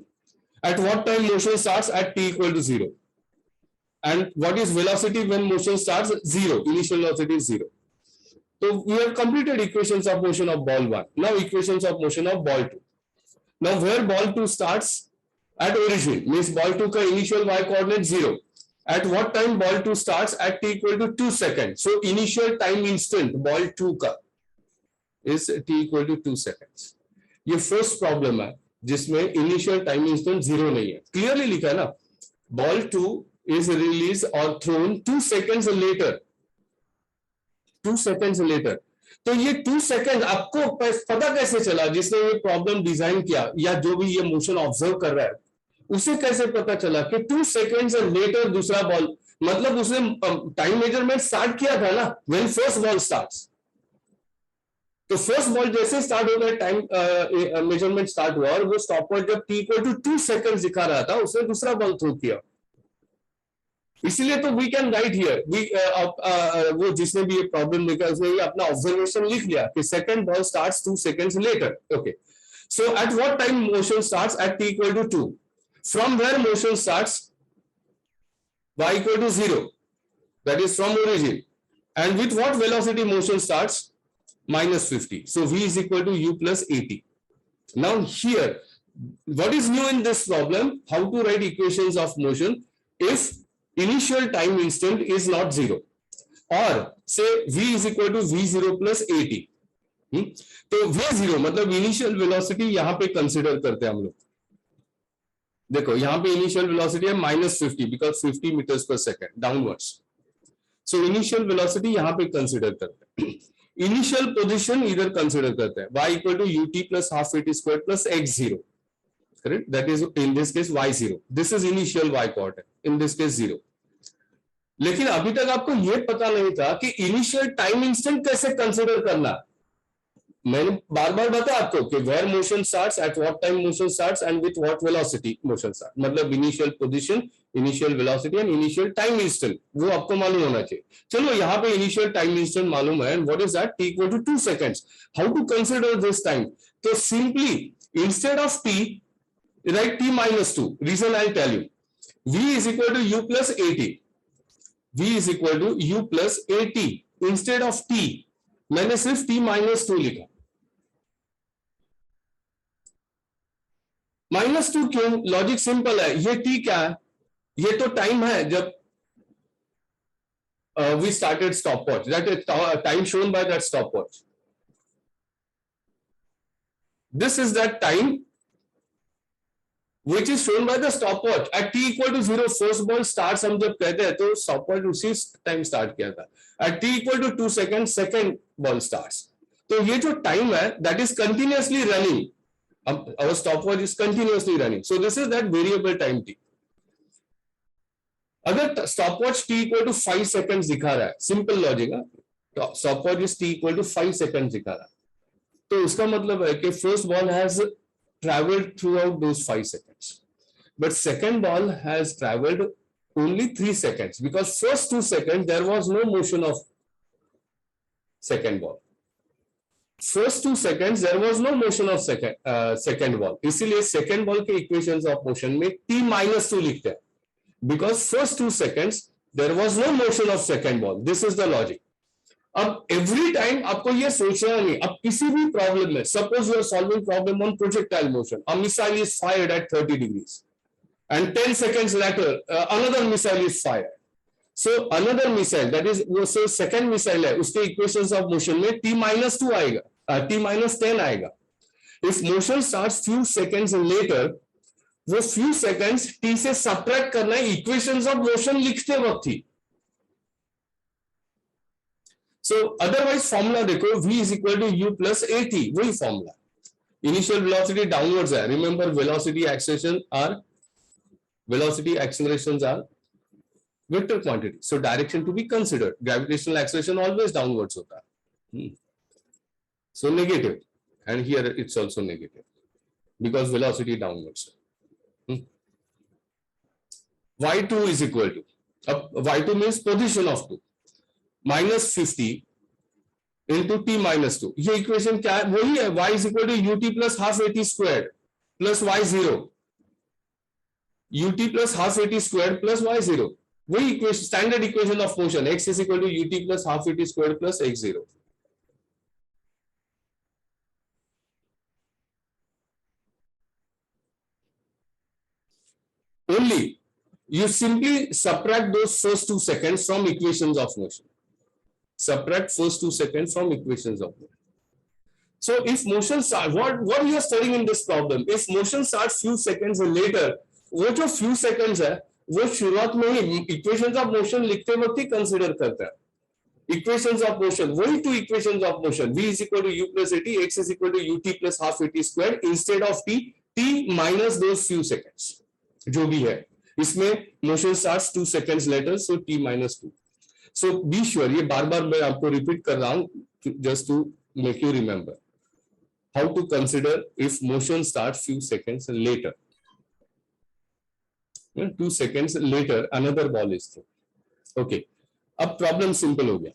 At what time motion starts? At t equal to 0. And what is velocity when motion starts? 0. Initial velocity is 0. So we have completed equations of motion of ball 1. Now equations of motion of ball 2. Now where ball 2 starts? At origin. Means ball 2 ka initial y coordinate 0. At what time ball 2 starts? At t equal to 2 seconds. So initial time instant ball 2 ka is t equal to 2 seconds. ये first problem है जिसमें initial time instant 0 नहीं है. Clearly लिखा है ना. Ball 2 is released or thrown 2 seconds later. 2 seconds later. तो ये 2 सेकंड आपको पता कैसे चला? जिसने ये प्रॉब्लम डिजाइन किया या जो भी ये मोशन ऑब्जर्व कर रहा है, उसे कैसे पता चला कि 2 सेकंड्स लेटर दूसरा बॉल, मतलब उसने टाइम मेजरमेंट स्टार्ट किया था ना, व्हेन फर्स्ट बॉल स्टार्ट्स. तो फर्स्ट बॉल जैसे स्टार्ट हो गया, टाइम मेजरमेंट स्टार्ट हुआ और वो स्टॉपवॉच जब t इक्वल टू 2 सेकंड्स दिखा रहा था, उसने दूसरा बॉल थ्रो किया. इसीलिए तो वी कैन राइट हियर, वो जिसने भी ये प्रॉब्लम देखा उसने ये अपना ऑब्जर्वेशन लिख लिया कि second ball starts 2 seconds later. Okay. So at what time motion starts? At t equal to 2. From where motion starts? y equal to 0, that is from origin. And with what velocity motion starts? minus 50. So v is equal to u plus at. Now here, what is new in this problem? How to write equations of motion if initial time instant is not 0, or say v is equal to v0 plus at. तो v0 मतलब initial velocity यहां पे consider करते हैं हम लोग. देखो यहां पे इनिशियल वेलोसिटी है -50 बिकॉज 50 मीटर्स पर second downwards. So initial velocity यहां पे कंसिडर करते हैं. इनिशियल पोजीशन इधर कंसिडर करते हैं. y equal to ut plus half at square plus x0. Correct? That is in this case y0. This is initial y coordinate, in this case 0. लेकिन अभी तक आपको यह पता नहीं था कि इनिशियल टाइम इंस्टेंट कैसे कंसिडर करना. मैंने बार बार बताया आपको कि where motion starts, at what time motion starts and with what velocity motion start. मतलब initial position, initial velocity and initial time instant, वो आपको मालूम होना चाहिए. चलो यहाँ पे इनिशियल टाइम इंस्टेंट मालूम है. And what is that? t equal to 2 seconds. How to consider this time? तो simply instead of t right t minus 2. Reason I tell you. v is equal to u plus at. v is equal to u plus at. Instead of t मैंने सिर्फ t minus 2 लिखा. -2 क्यों? Logic simple है. ये t क्या है? ये तो टाइम है जब we started stopwatch. That is time shown by that stopwatch. This is that time which is shown by the stopwatch. At t equal to 0 first ball starts हम जब कहते हैं तो stopwatch उसी टाइम स्टार्ट किया था. At t equal to 2 seconds second ball starts. तो ये जो टाइम है that is continuously running. Our stopwatch is continuously running. So this is that variable time t. अगर stopwatch t equal to 5 seconds दिखा रहा है, सिंपल लॉजिक है, तो stopwatch is t equal to 5 seconds दिखा रहा है, तो इसका मतलब है कि first ball has traveled throughout those 5 seconds, but second ball has traveled only 3 seconds, because first 2 seconds there was no motion of second ball. First 2 seconds there was no motion of second ball. इसीलिए second ball के equations of motion में t-2 लिखते हैं, because first 2 seconds there was no motion of second ball. This is the logic. अब every time आपको ये सोचना नहीं, अब किसी भी problem में, suppose you are solving problem on projectile motion, a missile is fired at 30 degrees and 10 seconds later another missile is fired. So another missile, that is वो so second missile है, उसके equations of motion में t-2 आएगा, t-10 आएगा. If motion starts few seconds later, वो few seconds t से subtract करना है equations of motion लिखते वक्त ही. So otherwise formula देखो, v is equal to u plus at, वही formula. Initial velocity downwards है, remember velocity accelerations are vector quantity, so direction to be considered. Gravitational acceleration always downwards होता है. So negative, and here it's also negative because velocity downwards. y2 is equal to, y2 means position of 2, minus 50 into t-2. ये equation क्या है? वही है, y is equal to ut plus half at squared plus y0, ut plus half at squared plus y0. वही equation, standard equation of motion, x is equal to ut plus half at squared plus x0. Only you simply subtract those first 2 seconds from equations of motion. Subtract first 2 seconds from equations of motion. So if motion starts, what you are studying in this problem, if motion starts few seconds later, वो जो few seconds है, वो शुरुआत में ही equations of motion लिखते वक्त ही consider करता है. Equations of motion, वही 2 equations of motion, v is equal to u plus at, x is equal to ut plus half at squared, instead of t minus those few seconds. जो भी है, इसमें motion starts 2 seconds later, so t-2. So be sure, ये बार-बार मैं आपको repeat कर रहा हूँ, just to make you remember how to consider if motion starts few seconds later. 2 seconds later, another ball is thrown. Okay, अब problem simple हो गया.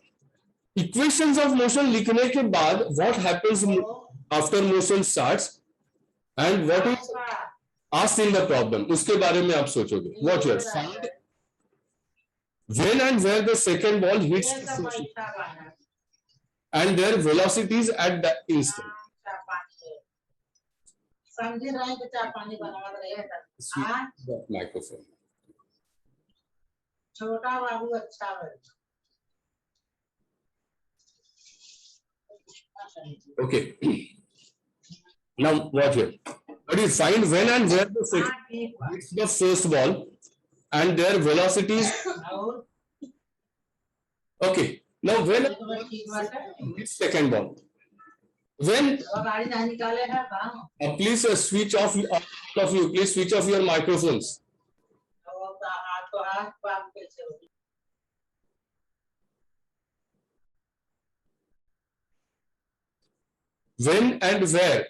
Equations of motion लिखने के बाद, what happens after motion starts, and what is asked in the problem, उसके बारे में आप सोचोगे. Watch here. Find when and where the second ball hits the first and their velocities at that instant. The microphone. छोटा बाबू अच्छा है. Okay. Now watch here. But you find when and where the second hits the first ball and their velocities. Okay. Now when hits second ball. When please switch off, all of you, please switch off your microphones. When and where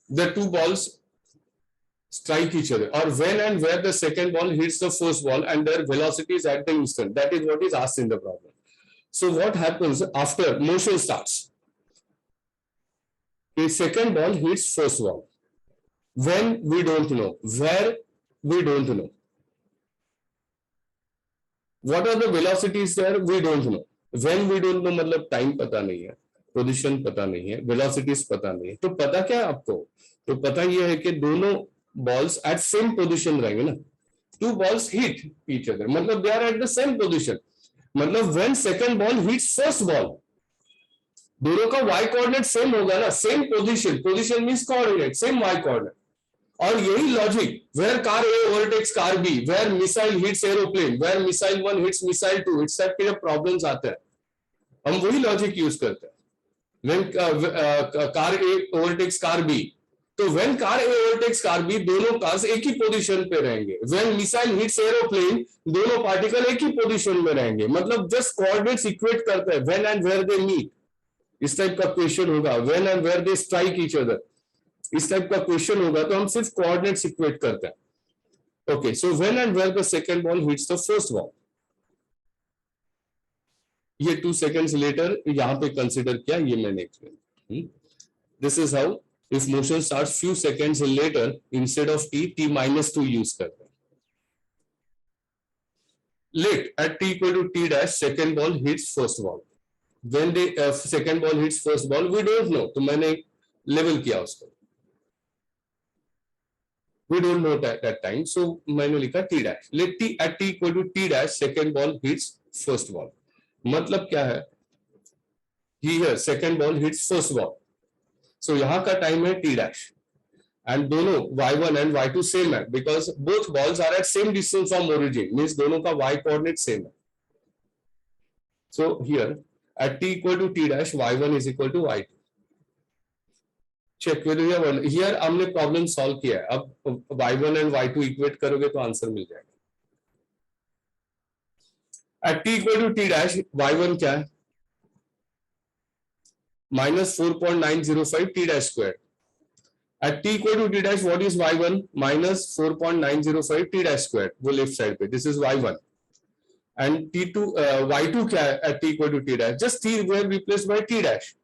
the two balls strike each other, or when and where the second ball hits the first ball and their velocities at the instant, that is what is asked in the problem. So what happens after motion starts? The second ball hits first ball. When we don't know, where we don't know. What are the velocities there? We don't know. When we don't know मतलब time पता नहीं है, position पता नहीं है, velocities पता नहीं है. तो पता क्या है आपको? तो पता ये है कि दोनों balls at same position रहेंगे ना. Two balls hit each other. मतलब they are at the same position. मतलब when second ball hits first ball, दोनों का y coordinate same होगा ना, same position. Position means coordinate, same y coordinate. और यही logic, where car A overtakes car B, where missile hits aeroplane, where missile 1 hits missile 2, इस type के जब problems आते हैं, हम वही लॉजिक यूज करते हैं. When car A overtakes car B, तो when car A overtakes car B, दोनों कार्स एक ही पोजीशन पे रहेंगे. When missile hits aeroplane, दोनों पार्टिकल एक ही पोजीशन में रहेंगे. मतलब जस्ट कोऑर्डिनेट्स इक्वेट करते हैं, when and where they meet. इस टाइप का क्वेश्चन होगा, when and where they strike each other. इस टाइप का क्वेश्चन होगा तो हम सिर्फ कोऑर्डिनेट्स इक्वेट करते हैं. Okay, so when and where the second ball hits the first ball, ये 2 seconds later यहाँ पे consider किया, ये मैंने explain. This is how if motion starts few seconds later instead of t minus 2 use करते हैं. Let at t equal to t dash second ball hits first ball. When the second ball hits first ball, we don't know. तो मैंने level किया उसको. We don't know that time, so मैंने लिखा t dash. Let t at t equal to t dash second ball hits first ball. मतलब क्या है? Here second ball hits first ball. So यहाँ का time है t dash. And दोनों y1 and y2 same है because both balls are at same distance from origin. Means दोनों का y coordinate same है. So here at t equal to t dash y1 is equal to y2. Check whether here हमने problem solve किया है. अब y1 and y2 equate करोगे तो answer मिल जाएगा. At t equal to t dash y1 क्या है? minus 4.905 t dash square. At t equal to t dash, what is y1? Minus 4.905 t dash square. वो left side पे. This is y1. And t2 y2 क्या है? At t equal to t dash. Just t were replaced by t dash.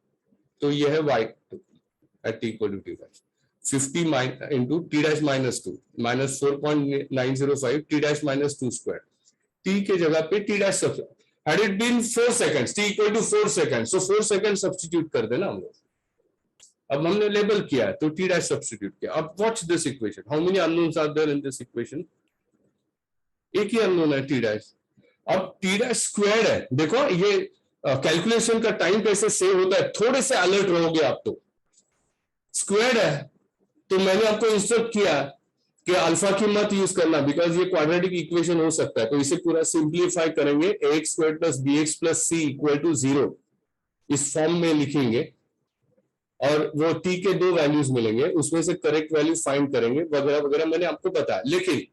तो ये है y2 at t equal to t dash. 50 into t dash minus 2 minus 4.905 t dash minus 2 square. t के जगह पे t dash substitute. Had it been 4 seconds, t equal to 4 seconds, so 4 seconds substitute कर देना हम लोग. अब हमने label किया तो t dash substitute किया. अब watch this equation. How many unknowns are there in this equation? एक ही unknown है t dash. अब t dash squared है. देखो ये कैलकुलेशन का टाइम कैसे सेव होता है. थोड़े से अलर्ट रहोगे आप तो. स्क्वायर्ड है तो मैंने आपको इंस्ट्रक्ट किया कि अल्फा की मत यूज करना बिकॉज ये क्वाड्रेटिक इक्वेशन हो सकता है. तो इसे पूरा सिंप्लीफाई करेंगे. ax square plus bx plus c equal to 0 इस फॉर्म में लिखेंगे और वो t के दो वैल्यूज मिलेंगे. उसमें से करेक्ट वैल्यू फाइंड करेंगे वगैरह वगैरह मैंने आपको बताया. लेकिन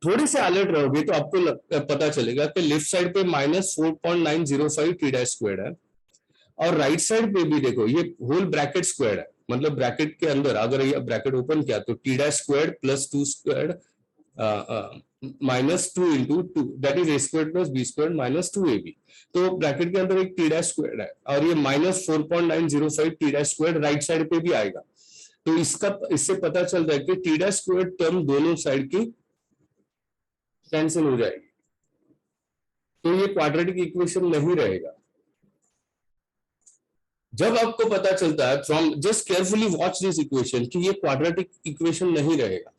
थोड़े से अलर्ट रहोगे तो आपको पता चलेगा कि लेफ्ट साइड पे माइनस 4.905 टी डैश स्क्वायर है और राइट साइड पे भी देखो ये होल ब्रैकेट स्क्वायर है. मतलब ब्रैकेट के अंदर अगर ये ब्रैकेट ओपन किया तो T dash square plus 2 square minus 2 into 2 that is A square plus B square minus 2ab. तो ब्रैकेट के अंदर एक टी डैश स्क्वायर है और ये minus 4.905 T dash square right side पे भी आएगा. तो इससे पता चलता है कि टी डैश स्क्वायर टर्म दोनों साइड की कैंसिल हो जाएगी. तो ये क्वाड्रेटिक इक्वेशन नहीं रहेगा. जब आपको पता चलता है from just carefully watch this equation कि ये क्वाड्रेटिक इक्वेशन नहीं रहेगा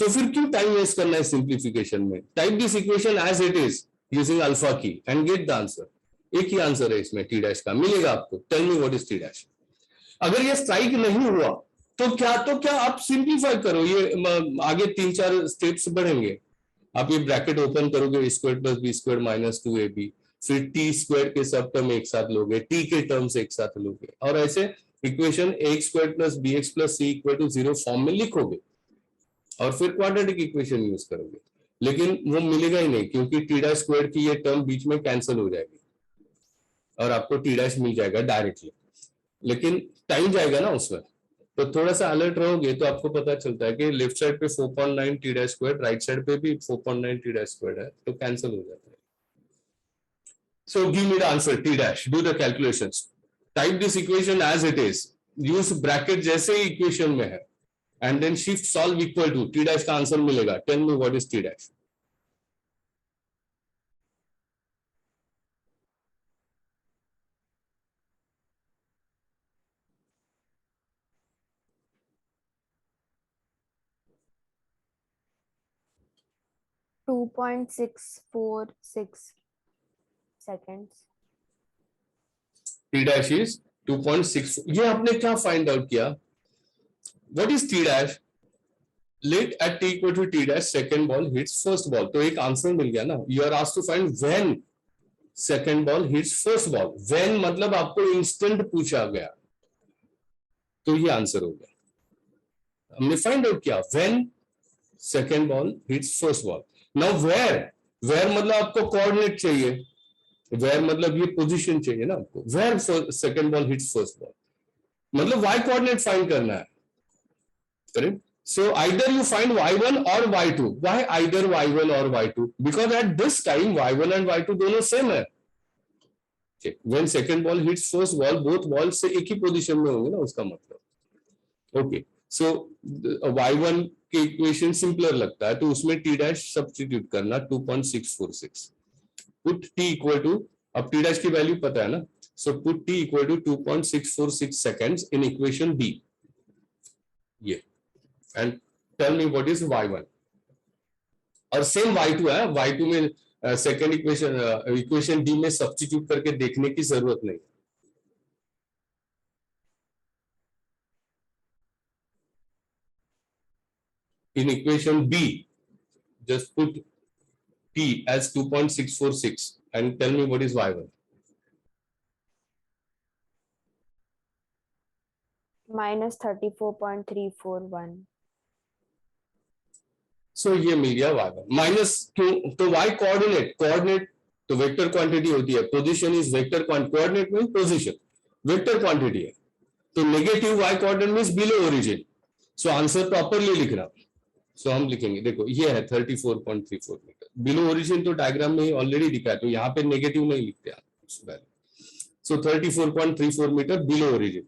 तो फिर क्यों टाइम वेस्ट करना है सिंप्लीफिकेशन में. Type this equation as it is using alpha key and get the answer. एक ही आंसर है इसमें टी डैश का मिलेगा आपको. Tell me what is T dash. अगर ये स्ट्राइक नहीं हुआ तो क्या आप सिंप्लीफाई करो. ये आगे 3-4 स्टेप्स बढ़ेंगे. आप ये ब्रैकेट ओपन करोगे square plus B square minus 2ab फिर टी स्क्वायर के सब टर्म एक साथ लोगे टी के टर्म्स एक साथ लोगे और ऐसे equation X square plus B X plus C equal to 0 form में लिखोगे और फिर क्वाड्रेटिक इक्वेशन यूज करोगे. लेकिन वो मिलेगा ही नहीं क्योंकि टी डैश स्क्वायर की ये टर्म बीच में कैंसिल हो जाएगी और आपको टी डैश मिल जाएगा डायरेक्टली. लेकिन टाइम जाएगा ना उसमें. तो थोड़ा सा अलर्ट रहोगे तो आपको पता चलता है कि लेफ्ट साइड पे 4.9 T dash square right side पे भी 4.9 टी डैश स्क्वायर है तो कैंसिल हो जाता है. So give me the answer t dash. Do the calculations. Type this equation as it is. Use bracket जैसे ही equation में है and then shift solve equal to t dash का answer मिलेगा. Tell me what is t dash. Two 2.646 seconds. T dash is 2.6. ये आपने क्या find out किया? What is t dash? Let at t equal to t dash second ball hits first ball. तो एक answer मिल गया ना. You are asked to find when second ball hits first ball. When मतलब आपको instant पूछा गया. तो ये आंसर हो गया. हमने find out किया when second ball hits first ball. Now where मतलब आपको कोऑर्डिनेट चाहिए. where मतलब ये पोजीशन चाहिए ना आपको. where second ball hits first ball मतलब y कोऑर्डिनेट फाइंड करना है. Correct. So either you find y1 or y2. Why either y1 or y2? Because at this time y1 and y2 दोनों same है. Okay. When second ball hits first ball, both balls से एक ही position में होंगे ना, उसका मतलब. Okay. So y1 के इक्वेशन सिंपलर लगता है, तो उसमें t डैश सब्स्टिट्यूट करना 2.646. पुट t इक्वल टू, अब t डैश की वैल्यू पता है ना, so put t equal to 2.646 seconds in equation b. ये and tell me what is y1 और सेम y2 है. y2 में सेकेंड इक्वेशन d में सब्स्टिट्यूट करके देखने की जरूरत नहीं. In equation B, just put t as 2.646 and tell me what is y1. minus 34.341. So ये मिल गया y1 माइनस क्यों, तो y कोऑर्डिनेट तो वेक्टर क्वांटिटी होती है. Position is vector coordinate means position, vector quantity है, तो negative y coordinate means below origin. So answer properly लिखना. सो हम लिखेंगे, देखो ये है 34.34 मीटर बिलो ओरिजिन, तो डायग्राम में ऑलरेडी दिखा है, तो यहाँ पे नेगेटिव नहीं लिखते आप. So 34.34 meter below origin.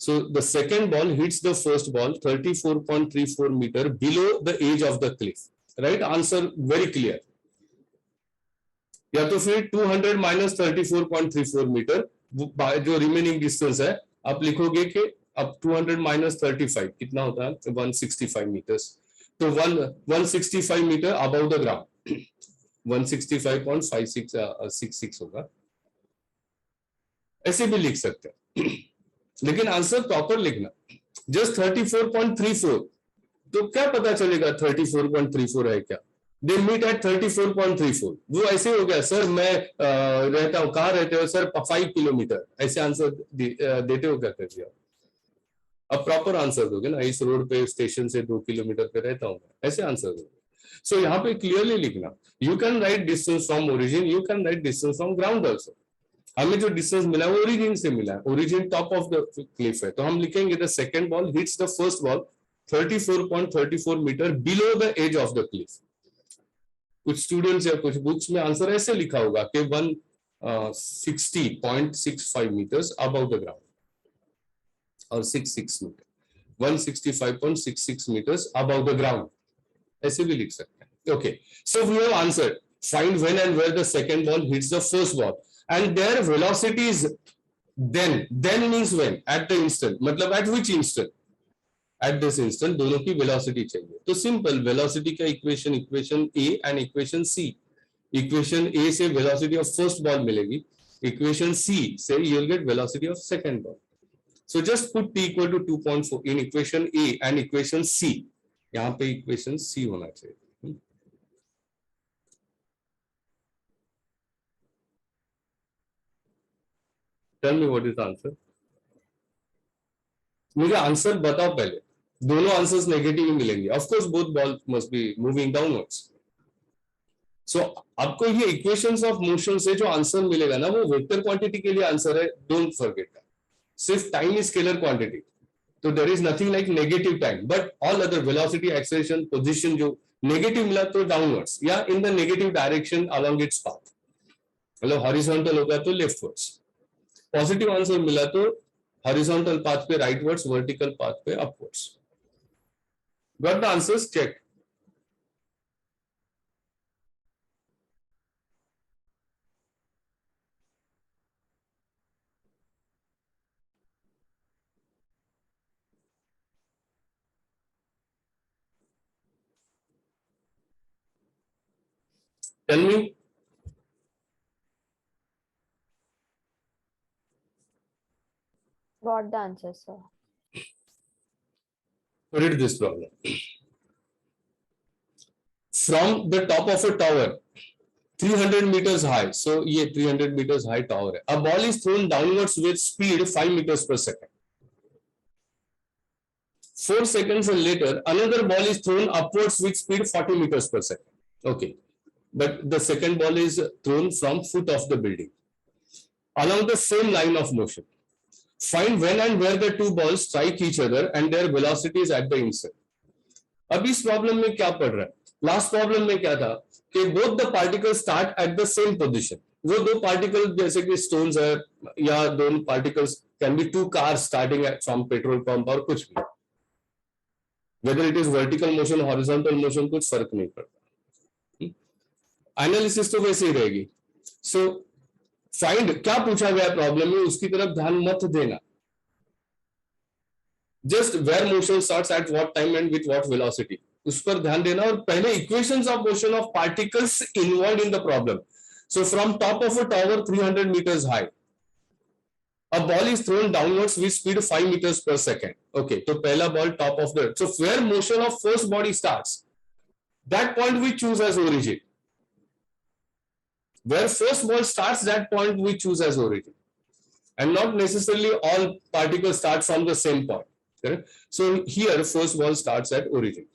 So the second ball hits the first ball 34.34 meter below the edge of the cliff. Right? Answer very clear. या तो फिर 200 minus 34.34 मीटर जो रिमेनिंग डिस्टेंस है, आप लिखोगे कि अब 200 minus 35 कितना होता है, 165 मीटर्स. तो 165 मीटर अबव द ग्राउंड 165.5666 होगा. ऐसे भी लिख सकते हैं, लेकिन आंसर प्रॉपर लिखना. जस्ट 34.34, तो क्या पता चलेगा 34.34 है क्या. They meet at 34.34. वो ऐसे हो गया, सर मैं रहता हूँ, कहाँ रहते हो सर, 5 किलोमीटर, ऐसे आंसर देते हो क्या करते हो. अब प्रॉपर आंसर दोगे ना, इस रोड पे स्टेशन से 2 किलोमीटर पे रहता हूँ, ऐसे आंसर दोगे. सो यहाँ पे क्लियरली लिखना. You can write distance from origin, you can write distance from ground also. हमें जो डिस्टेंस मिला है वो ओरिजिन से मिला है, origin top of the cliff है, तो हम लिखेंगे the second ball hits the first ball 34.34 meter below the edge of the cliff. कुछ स्टूडेंट्स या कुछ बुक्स में आंसर ऐसे लिखा होगा कि 160.65 मीटर्स अबव द ग्राउंड, और 66 metre 165.66 meters above the ground, ऐसे भी लिख सकते हैं. Okay, so we have answered. Find when and where the second ball hits the first ball, and their velocity is then. Then means when, at the instant. मतलब at which instant? At this instant दोनों की velocity चाहिए. तो simple velocity का equation A and equation C. Equation A से velocity of first ball मिलेगी. Equation C से you'll get velocity of second ball. So just put t equal to 2.4 in equation A and equation C. यहाँ पे equation C होना चाहिए. Tell me what is the answer. मुझे answer बताओ पहले. दोनों आंसर्स नेगेटिव ही मिलेंगे. Of course both balls must be moving downwards. So आपको ये इक्वेशंस ऑफ मोशन से जो आंसर मिलेगा ना, वो वेक्टर क्वांटिटी के लिए आंसर है. Don't forget that. सिर्फ टाइम इज स्केलर क्वांटिटी, तो there is nothing like negative time, but all other velocity, acceleration, position जो नेगेटिव मिला तो डाउनवर्ड्स या in the negative direction along its path. मतलब हॉरिजॉन्टल होगा तो लेफ्टवर्ड्स. पॉजिटिव आंसर मिला तो हॉरिजॉन्टल पाथ पे राइटवर्ड्स, वर्टिकल पाथ पे upwards. Got the answers? Check. Tell me. Got the answer, sir. Read this problem. From the top of a tower, 300 meters high. So ये 300 meters high tower है. A ball is thrown downwards with speed 5 meters per second. 4 seconds later, another ball is thrown upwards with speed 40 meters per second. Okay. But the second ball is thrown from foot of the building along the same line of motion. Find when and where the two balls strike each other and their velocities at the instant. अब इस problem में क्या पड़ रहा है, last problem में क्या था कि both the particle start at the same position. वो दो पार्टिकल जैसे कि स्टोन्स है या दोनों particles can be two cars starting from petrol pump और कुछ भी, whether it is vertical motion horizontal motion कुछ फर्क नहीं पड़ता. एनालिसिस तो वैसे ही रहेगी. सो फाइंड क्या पूछा गया प्रॉब्लम में उसकी तरफ ध्यान मत देना, just where motion starts at what time and with what velocity उस पर ध्यान देना. और पहले equations of motion of particles involve in the problem. So from top of a tower 300 meters high, a ball is thrown downwards with speed 5 meters per second. Okay, तो पहला ball top of the, so where motion of first body starts, that point we choose as origin. Where first ball starts, that point we choose as origin, and not necessarily all particles start from the same point. Correct? So here first ball starts at origin.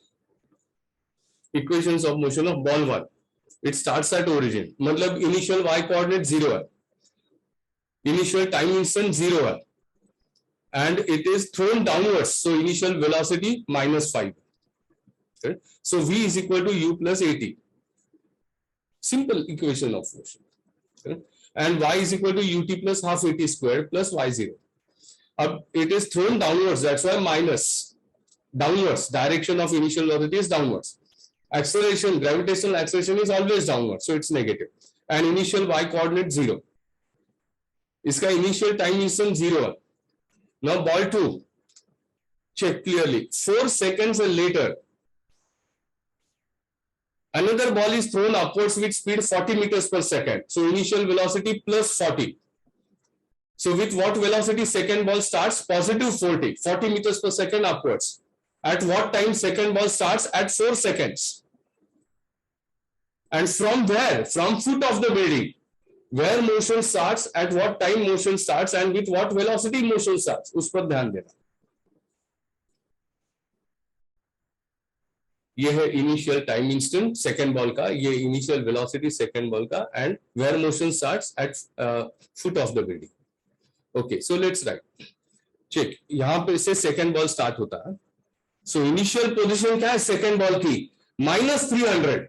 Equations of motion of ball 1, it starts at origin. मतलब initial y coordinate 0 है, initial time instant 0 है, and it is thrown downwards, so initial velocity -5. Okay? So v is equal to u plus at. Simple equation of motion. Okay? And y is equal to ut plus half at squared plus y0. It is thrown downwards, that's why minus. Downwards, direction of initial velocity is downwards. Acceleration, gravitational acceleration is always downwards, so it's negative. And initial y coordinate 0. इसका initial time instant 0 है. Now ball 2, check clearly. 4 seconds later, another ball is thrown upwards with speed 40 meters per second. So initial velocity plus 40. So with what velocity second ball starts? Positive 40 meters per second upwards. At what time second ball starts? At 4 seconds. And from where? From foot of the building. Where motion starts, at what time motion starts, and with what velocity motion starts. उस पर ध्यान देना. ये है initial time instant second ball का, ये initial velocity second ball का, and where motion starts at foot of the building. Okay, so let's write. Check, यहां पे से सेकंड बॉल स्टार्ट होता है. सो इनिशियल पोजीशन क्या है सेकंड बॉल की? -300.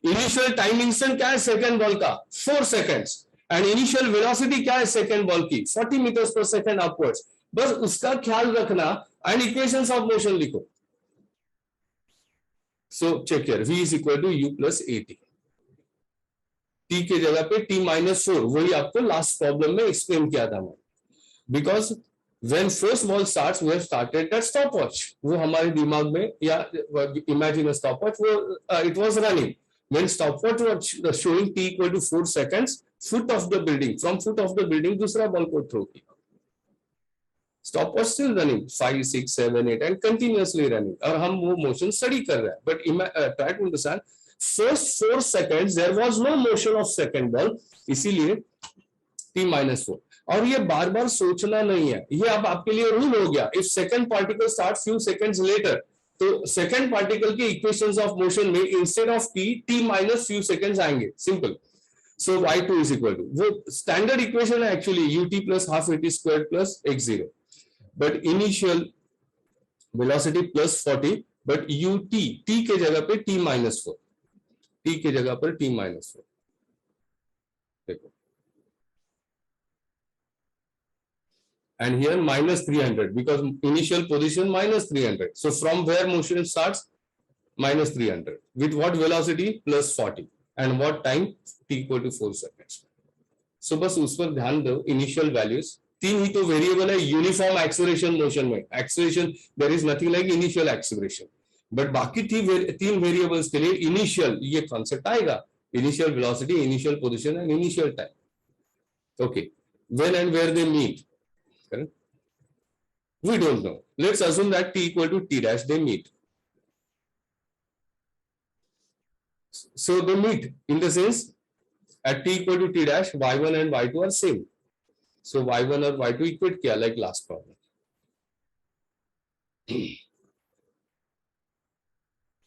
इनिशियल टाइम इंस्टेंट क्या है सेकंड बॉल का? 4 seconds. एंड इनिशियल वेलोसिटी क्या है सेकंड बॉल की? 40 meters per second अपवर्ड्स. बस उसका ख्याल रखना एंड इक्वेशंस ऑफ मोशन लिखो. So check here, v is equal to u plus at. t के जगह पे t-4, वही आपको लास्ट प्रॉब्लम में एक्सप्लेन किया था मैं. Because when first ball starts, we have started at stopwatch. वो हमारे दिमाग में, या imagine a stopwatch, वो it was running. When stopwatch was showing t equal to 4 seconds, foot of the building, from foot of the building दूसरा ball को throw किया. Stopwatch still running 5, 6, 7, 8 and continuously running. और हम वो motion study कर रहे हैं. But try to understand, first 4 seconds there was no motion of second ball, इसीलिए t-4. और ये बार बार सोचना नहीं है, ये अब आपके लिए रूल हो गया. If second particle starts few seconds later, तो second particle के equations of motion में instead of t minus few seconds आएंगे. Simple. So y2 is equal to, वो standard equation है actually, ut plus half at squared plus x0. But initial velocity plus 40, but ut, t के जगह पे t-4, t के जगह पर t-4. देखो, and here -300 because initial position -300. So from where motion starts? -300. With what velocity? plus 40. And what time? t equal to 4 seconds. So बस उस पर ध्यान दो. Initial values 3 ही तो वेरिएबल है यूनिफॉर्म एक्सेलरेशन मोशन में. Acceleration there is nothing like initial acceleration, but बाकी 3 variables के लिए इनिशियल ये कॉन्सेप्ट आएगा. Initial velocity, initial position and initial time. Okay, when and where they meet, correct? We don't know. Let's assume that t equal to t dash, they meet. So they meet in the sense at t equal to t dash, y1 and y2 are same. So y1 और y2 equate किया like last problem.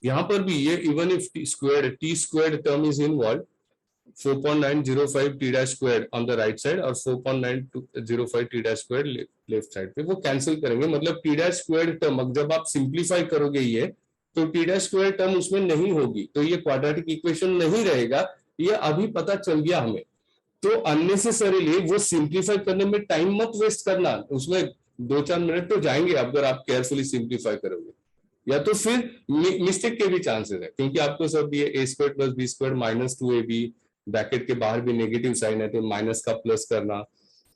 यहां पर भी ये even if t squared term is involved, 4.905 t dash squared on the right side और 4.905 t dash squared left side पे, वो cancel करेंगे. मतलब t dash squared term जब आप सिंप्लीफाई करोगे ये, तो टी डैश स्क्वायर टर्म उसमें नहीं होगी, तो ये क्वाड्रेटिक इक्वेशन नहीं रहेगा, ये अभी पता चल गया हमें। तो अननेसेसरीली वो सिंप्लीफाई करने में टाइम मत वेस्ट करना, उसमें 2-4 मिनट तो जाएंगे अगर आप केयरफुली सिंप्लीफाई करोगे, या तो फिर मिस्टेक के भी चांसेस है, क्योंकि आपको सब ये A square plus B square minus 2ab, bracket के बाहर भी नेगेटिव साइन है तो माइनस का प्लस करना,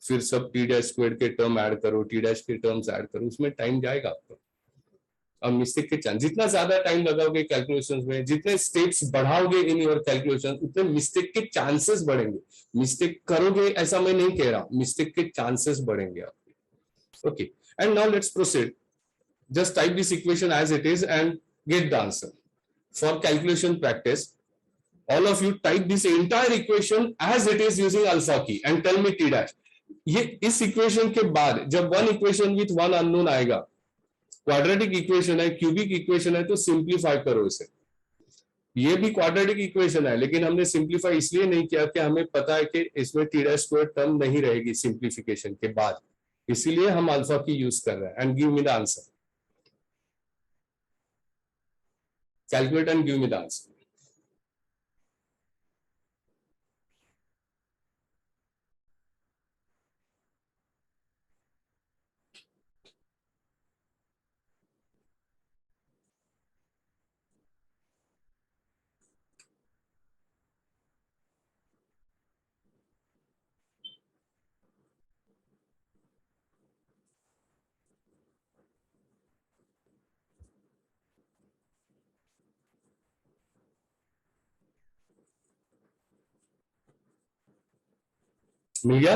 फिर सब टी डैश स्क्वायर के टर्म ऐड करो, टी डैश के टर्म्स ऐड करो, उसमें टाइम जाएगा आपको। अब मिस्टेक के चांस, जितना ज्यादा टाइम लगाओगे कैलकुलेशंस में, जितने स्टेप्स बढ़ाओगे इन योर कैलकुलेशन, उतने मिस्टेक के चांसेस बढ़ेंगे। मिस्टेक करोगे ऐसा मैं नहीं कह रहा, मिस्टेक के चांसेस बढ़ेंगे आपके। Okay, and now let's proceed. Just type this equation as it is and get the answer. For calculation practice, all of you type this entire equation as it is using alpha key and tell me t dash. ये इस equation के बाद जब one equation with one unknown आएगा, quadratic equation है, cubic equation है, तो simplify करो इसे। ये भी क्वाड्रेटिक इक्वेशन है, लेकिन हमने सिंप्लीफाई इसलिए नहीं किया कि हमें पता है कि इसमें टी डैश स्क्वायर टर्म नहीं रहेगी सिंप्लीफिकेशन के बाद, इसीलिए हम अल्फा की यूज कर रहे हैं। And give me the answer, calculate and give me the answer. मिल गया?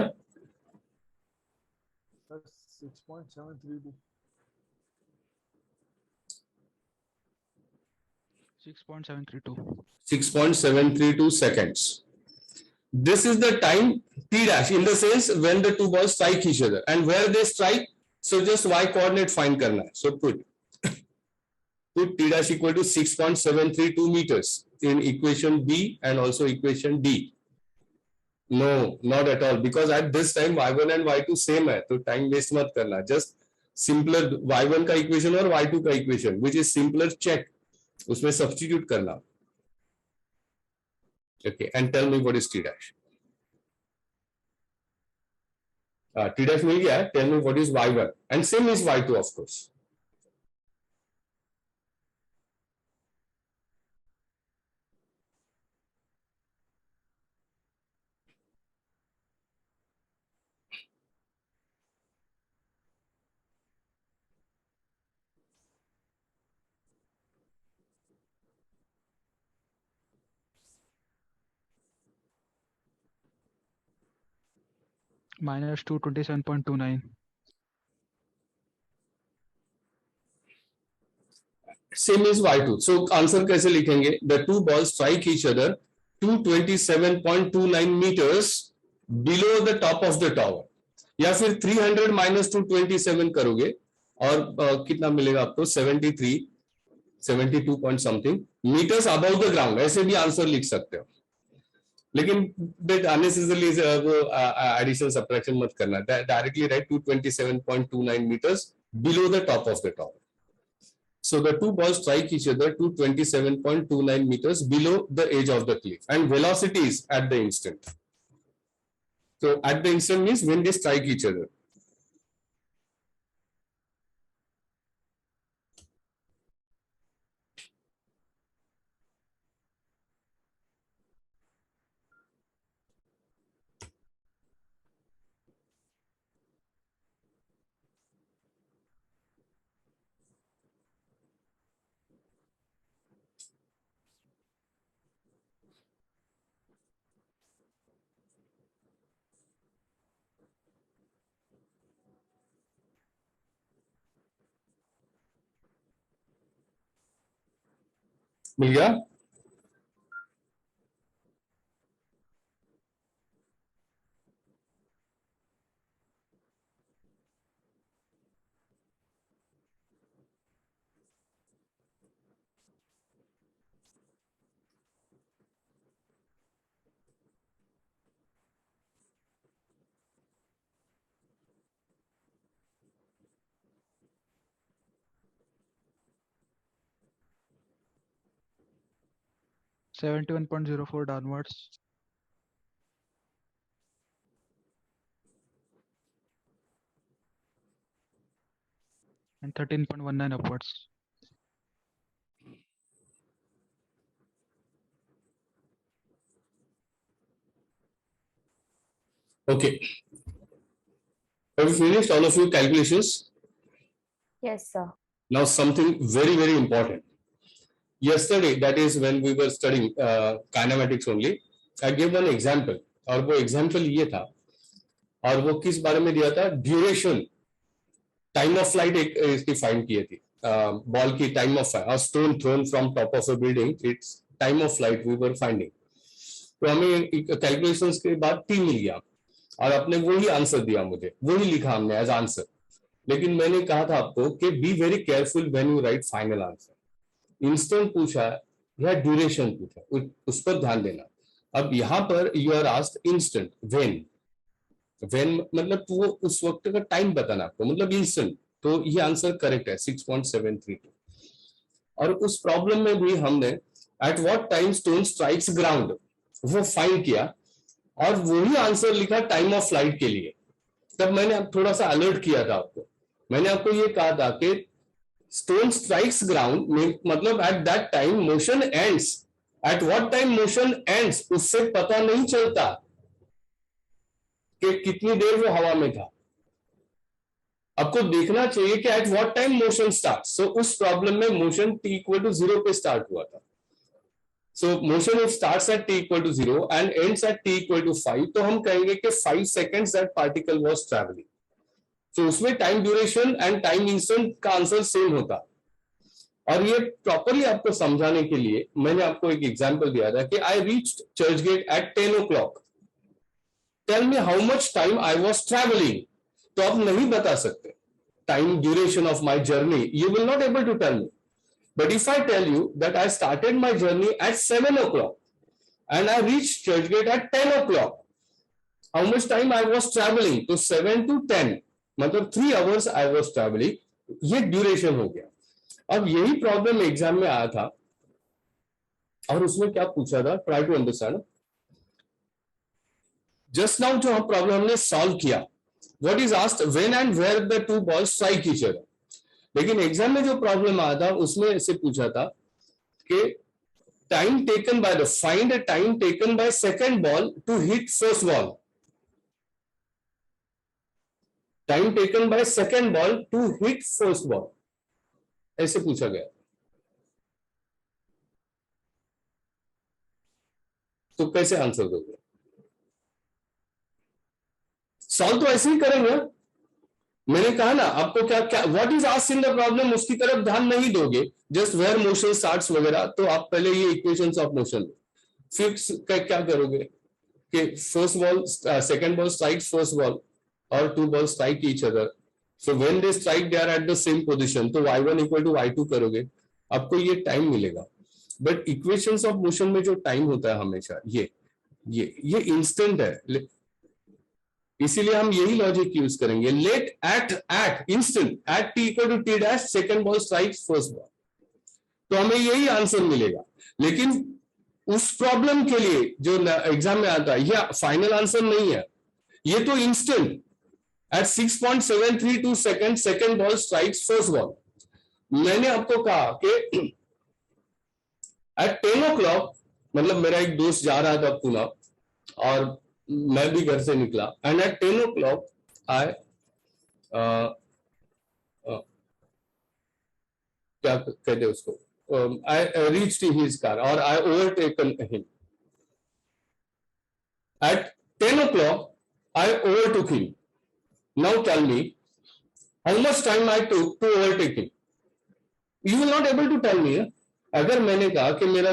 6.732. 6.732. 6.732 seconds. This is the time t dash, in the sense when the two balls strike each other, and where they strike, so just y coordinate find करना है. So put t dash equal to 6.732 meters in equation B and also equation D. No, not at all, because at this time y1 and y2 same है, तो time waste मत करना. Just simpler y1 का equation और y2 का equation, which is simpler, check, उसमें substitute करना. Okay, and tell me what is t dash. T dash मिल गया है. Tell me what is y1 and same is y2 of course. Minus 227.29. Same is y2. So answer कैसे लिखेंगे? The two balls strike each other 227.29 meters below the top of the tower. या फिर 300 minus 227 करोगे और कितना मिलेगा आपको? 73, 72 point something meters above the ground. ऐसे भी आंसर लिख सकते हो, लेकिन अननेसेसरली एडिशन सब्ट्रैक्शन मत करना. Directly right 227.29 meters below the top of the tower. So the two balls strike each other to 27.29 meters below the edge of the cliff, and velocity is at the instant. So at the instant means when they strike each other. मिल गया? 71.04 downwards. And 13.19 upwards. Okay. Have you finished all of your calculations? Yes, sir. Now something very, very important. Yesterday, that is when we were studying kinematics only, I gave one example. और वो example ये था, और वो किस बारे में दिया था? Duration, time of flight इसकी find की थी. Ball की time of flight, a stone thrown from top of a building, its time of flight we were finding. तो हमें calculations के बाद T मिल गया, और आपने वही आंसर दिया मुझे, वही लिखा हमने एज आंसर. लेकिन मैंने कहा था आपको कि be very careful when you right final answer. Instant पूछा या ड्यूरेशन पूछा, उस पर ध्यान देना. अब यहाँ पर you are asked instant. When मतलब वो उस वक्त का टाइम बताना आपको, मतलब इंस्टेंट. तो ये आंसर करेक्ट है 6.732. और उस प्रॉब्लम में भी हमने eight what time stone strikes ground वो फाइंड किया, और वही आंसर लिखा टाइम ऑफ फ्लाइट के लिए. तब मैंने थोड़ा सा अलर्ट किया था आपको. मैंने आपको ये कहा था कि स्टोन स्ट्राइक्स ग्राउंड में मतलब at that time motion ends. Eight what time motion ends उससे पता नहीं चलता कि कितनी देर वो हवा में था. आपको देखना चाहिए कि at what time motion start. So उस प्रॉब्लम में मोशन t इक्वल टू 0 पे स्टार्ट हुआ था. So motion it starts at t equal to 0 and ends at t equal to 5. तो हम कहेंगे कि 5 seconds that particle was traveling. So उसमें time duration and time instant का आंसर सेम होता. और ये प्रॉपरली आपको समझाने के लिए मैंने आपको एक एग्जांपल दिया था कि I reached Churchgate at 10 o'clock. Tell me how much time I was traveling. तो आप नहीं बता सकते time duration of my journey. You will not able to tell me. But if I tell you that I started my journey at 7 o'clock and I reached Churchgate at 10 o'clock, how much time I was traveling? तो 7 to 10 मतलब 3 hours I was traveling. ये duration हो गया. अब यही problem exam में आया था, और उसमें क्या पूछा था, try to understand. Just now जो हम प्रॉब्लम हमने सॉल्व किया, what is asked when and where the two balls strike each other. लेकिन एग्जाम में जो प्रॉब्लम आया था उसमें से पूछा था कि time taken by the find time taken by second ball to hit first ball. Time taken by second ball to hit first ball, ऐसे पूछा गया. तो कैसे आंसर दोगे? सॉल्व तो ऐसे ही करेंगे. मैंने कहा ना आपको, क्या क्या what is asked in the problem उसकी तरफ ध्यान नहीं दोगे, जस्ट वेयर मोशन स्टार्ट्स वगैरह. तो आप पहले ये इक्वेशंस ऑफ मोशन फिर क्या करोगे कि first ball second ball strikes first ball और two ball strike each other. So when they strike they are at the same position. तो y1 इक्वल टू y2 करोगे, आपको ये टाइम मिलेगा. बट इक्वेशंस ऑफ मोशन में जो time होता है हमेशा ये इंस्टेंट है, इसीलिए हम यही लॉजिक यूज करेंगे. Let at instant at t equal to t dash second ball strikes first ball. तो हमें यही आंसर मिलेगा. लेकिन उस प्रॉब्लम के लिए जो एग्जाम में आता है, यह फाइनल आंसर नहीं है. ये तो instant at 6.732 second second ball strikes first ball. मैंने आपको कहा कि एट 10 o'clock मतलब मेरा एक दोस्त जा रहा था पुणे और मैं भी घर से निकला, एंड एट 10 o'clock आई क्या कहते उसको, आई रीच्ड हिज कार और I overtaken him. At 10 o'clock I overtook him. Now tell me how much time I took to overtake him. You will not able to tell me. अगर मैंने कहा कि मेरा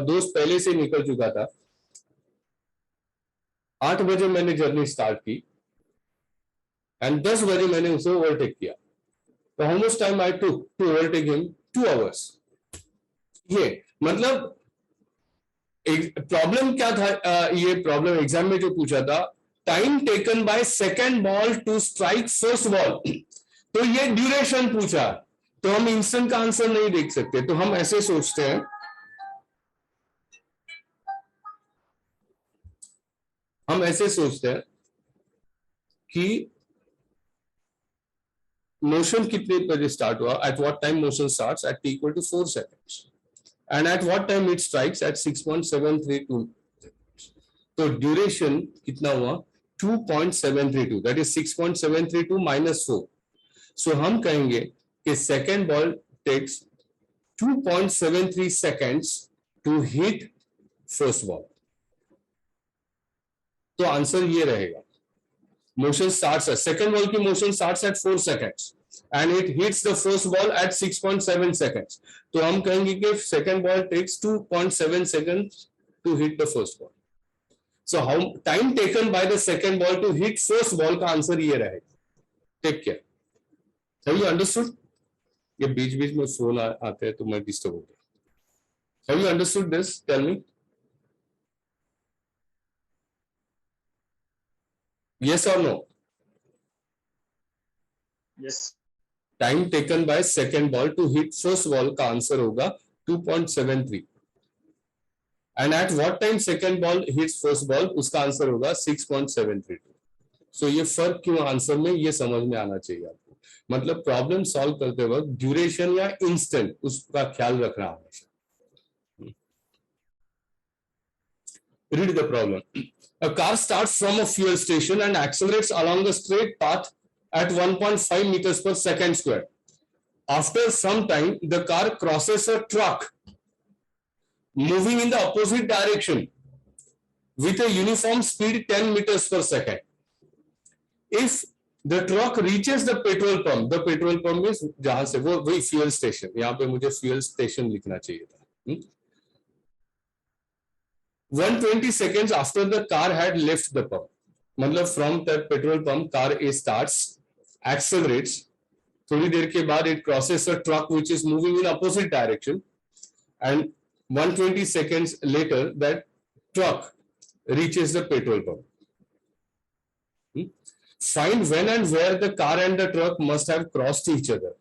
दोस्त पहले से निकल चुका था, 8 बजे मैंने जर्नी स्टार्ट की एंड 10 बजे मैंने उसे ओवरटेक किया, तो how much time I took to overtake him? 2 hours. ये मतलब प्रॉब्लम क्या था, ये प्रॉब्लम एग्जाम में जो पूछा था, time taken by second ball to strike first ball. तो ये ड्यूरेशन पूछा, तो हम इंस्टेंट का आंसर नहीं देख सकते. तो हम ऐसे सोचते हैं हम ऐसे सोचते हैं कि मोशन कितने बजे स्टार्ट हुआ, at what time motion starts, at t equal to 4 seconds, and at what time it strikes, at 6.732। तो ड्यूरेशन कितना हुआ, 2.732, दैट इज 6.732 माइनस 4। सो हम कहेंगे कि second ball takes 2.73 seconds to hit first ball। तो आंसर ये रहेगा, मोशन स्टार्ट्स है, सेकेंड बॉल की motion starts at 4 seconds and it hits the first ball at 6.7 seconds। तो हम कहेंगे कि second ball takes 2.7 seconds to hit the first ball। So how time taken by the second ball to hit first ball का answer ये रहेगा। Take care, have you understood? ये बीच बीच में फोन आते हैं तो मैं डिस्टर्ब हो गया। Have you understood this? Tell me yes or no? Yes. Time taken by second ball to hit first ball का आंसर होगा 2.73। And at what time second ball hits first ball, उसका answer होगा 6.732। सो ये फर्क क्यों answer में, ये समझ में आना चाहिए आपको। मतलब प्रॉब्लम सॉल्व करते वक्त ड्यूरेशन या इंस्टेंट उसका ख्याल रखना हमेशा। Read the problem. A car starts from a fuel station and accelerates along the straight path at 1.5 meters per second square. After some time, the car crosses a truck moving in the opposite direction with a uniform speed 10 meters per second. If the truck reaches the petrol pump is जहां से वो वही fuel station, यहाँ पे मुझे fuel station लिखना चाहिए था। 120 seconds after the car had left the pump, मतलब from the petrol pump car A starts, accelerates, थोड़ी देर के बाद it crosses a truck which is moving in opposite direction, and 120 seconds later that truck reaches the petrol pump. Find when and where the car and the truck must have crossed each other.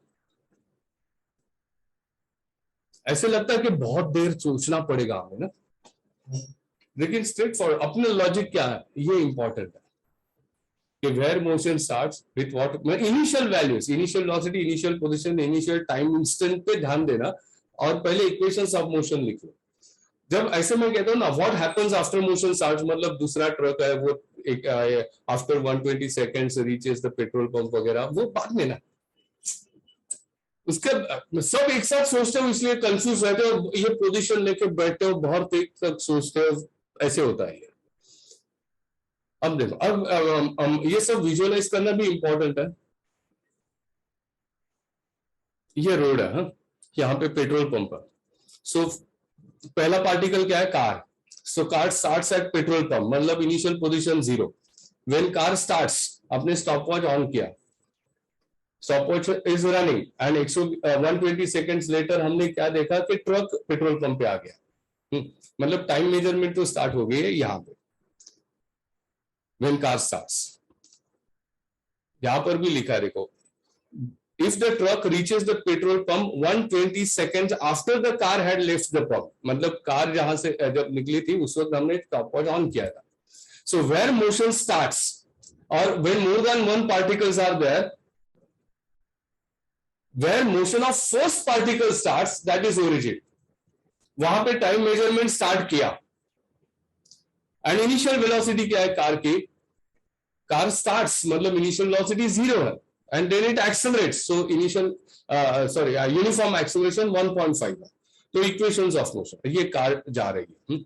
ऐसे लगता है कि बहुत देर सोचना पड़ेगा हमें ना, लेकिन स्ट्रेट फॉरवर्ड अपना लॉजिक क्या है ये इंपॉर्टेंट है कि where motion starts with what, initial values, initial velocity, initial position, initial time instant पे ध्यान देना और पहले इक्वेशंस ऑफ मोशन लिख लो। जब ऐसे मैं कहता हूँ ना what happens after motion starts, मतलब दूसरा ट्रक है वो एक after 120 seconds reaches the petrol pump वगैरह, वो बाद में ना, उसके सब एक साथ सोचते हो इसलिए कंफ्यूज रहते हो, ये पोजीशन लेके बैठते हो बहुत देर तक सोचते हो, ऐसे होता है। अब देखो, अब ये सब विजुअलाइज करना भी इंपॉर्टेंट है। ये रोड है, हाँ, यहाँ पे पेट्रोल पंप है। सो पहला पार्टिकल क्या है, car. So car starts at petrol pump, मतलब initial position 0। When car starts, आपने स्टॉप वॉच ऑन किया, stop watch is running and 120 seconds later हमने क्या देखा कि ट्रक पेट्रोल पंप पे आ गया। मतलब टाइम मेजरमेंट तो स्टार्ट हो गई है यहाँ पे व्हेन कार स्टार्ट्स। यहां पर भी लिखा है देखो, if the truck reaches the petrol pump 120 seconds after the car had left the pump, मतलब कार जहां से जब निकली थी उस वक्त हमने स्टॉप वॉच ऑन किया था। सो वेयर मोशन स्टार्ट्स और when more than one particles are there, where motion of first particle starts that is origin, वहां पे टाइम मेजरमेंट स्टार्ट किया। एंड इनिशियल वेलोसिटी क्या है कार की, कार स्टार्ट्स मतलब इनिशियल वेलोसिटी 0 है and then it accelerates, so initial uniform acceleration 1.5 है। तो इक्वेशंस ऑफ मोशन, ये कार जा रही है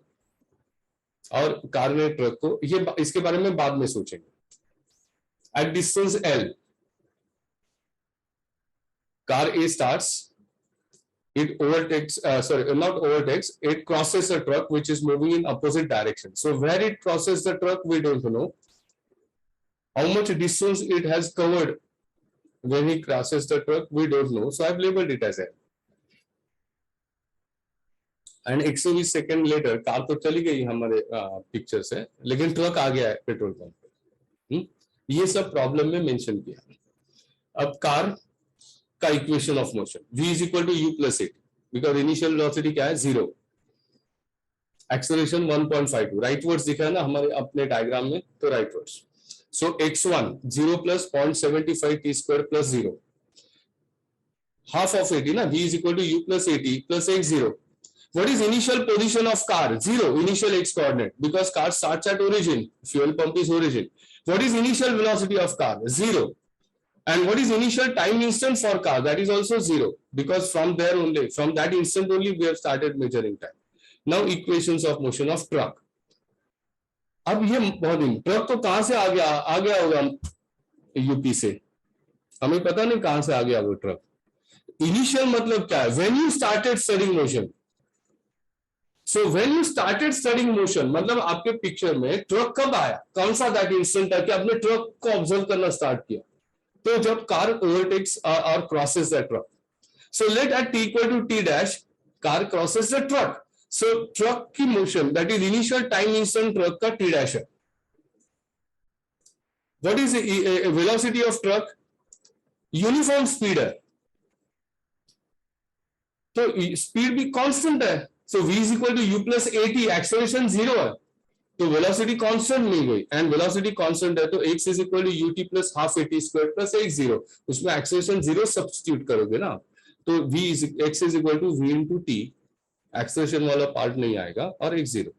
और कार ने ट्रक को, ये इसके बारे में बाद में सोचेंगे। At distance L, car A starts, it overtakes, not overtakes, it crosses a truck which is moving in opposite direction. So where it crosses the truck, we don't know. How much distance it has covered when he crosses the truck, we don't know. So I've labeled it as L. And 120 second later car तो चली गई हमारे picture से, लेकिन truck आ गया है petrol pump पे। ये सब प्रॉब्लम में मेंशन किया। अब कार का equation of motion v is equal to u plus 8, because initial velocity क्या है 0। एक्सेलरेशन 1.52, राइटवर्ड्स दिखा है ना हमारे अपने डायग्राम में, तो राइटवर्ड्स. सो x1 0 plus 0.75 t square plus 0, half of 80 ना, v is equal to u plus 80 plus x0. What is initial position of car? 0, initial x coordinate, because car starts at origin, fuel pump is origin. What is initial velocity of car? 0. And what is initial time instant for car? That is also 0, because from there only, from that instant only we have started measuring time. Now equations of motion of truck. अब ये बहुत ही, truck तो कहां से आ गया होगा UP से, हमें पता नहीं कहां से आ गया वो ट्रक. इनिशियल मतलब क्या है? When you started studying motion. So when you started studying motion मतलब आपके पिक्चर में ट्रक कब आया, कौन सा दैट इंस्टेंट है कि आपने ट्रक को ऑब्जर्व करना स्टार्ट किया? तो जब कार ओवरटेक्स और crosses the truck. So let at t equal to t dash car crosses the truck. So truck की motion that is initial time instant truck का t डैश है. What is velocity of truck? Uniform speed है, तो speed भी constant है. So v is equal to u plus 80, acceleration 0 है, तो velocity constant मिल गई. एंड वेलोसिटी कांस्टेंट है तो x is equal to ut plus half 80 square plus x0. उसमें एक्सेलरेशन 0 सब्स्टिट्यूट करोगे ना, तो x is equal to v into t, acceleration वाला पार्ट नहीं आएगा, और x0.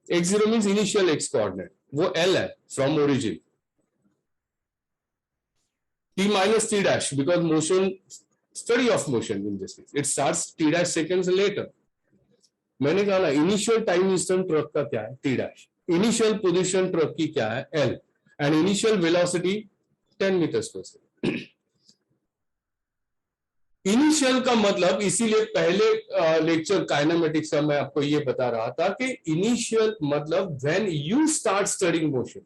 x0 means initial x coordinate, वो l है from origin. t minus t dash, because motion, study of motion in this case, it starts t dash seconds later. मैंने कहा ना initial time instant truck का क्या है? t dash. Initial position truck की क्या है? l. And initial velocity 10 meters per second. Initial का मतलब, इसीलिए पहले लेक्चर काइनेमेटिक्स का मैं आपको ये बता रहा था कि इनिशियल मतलब when you start studying motion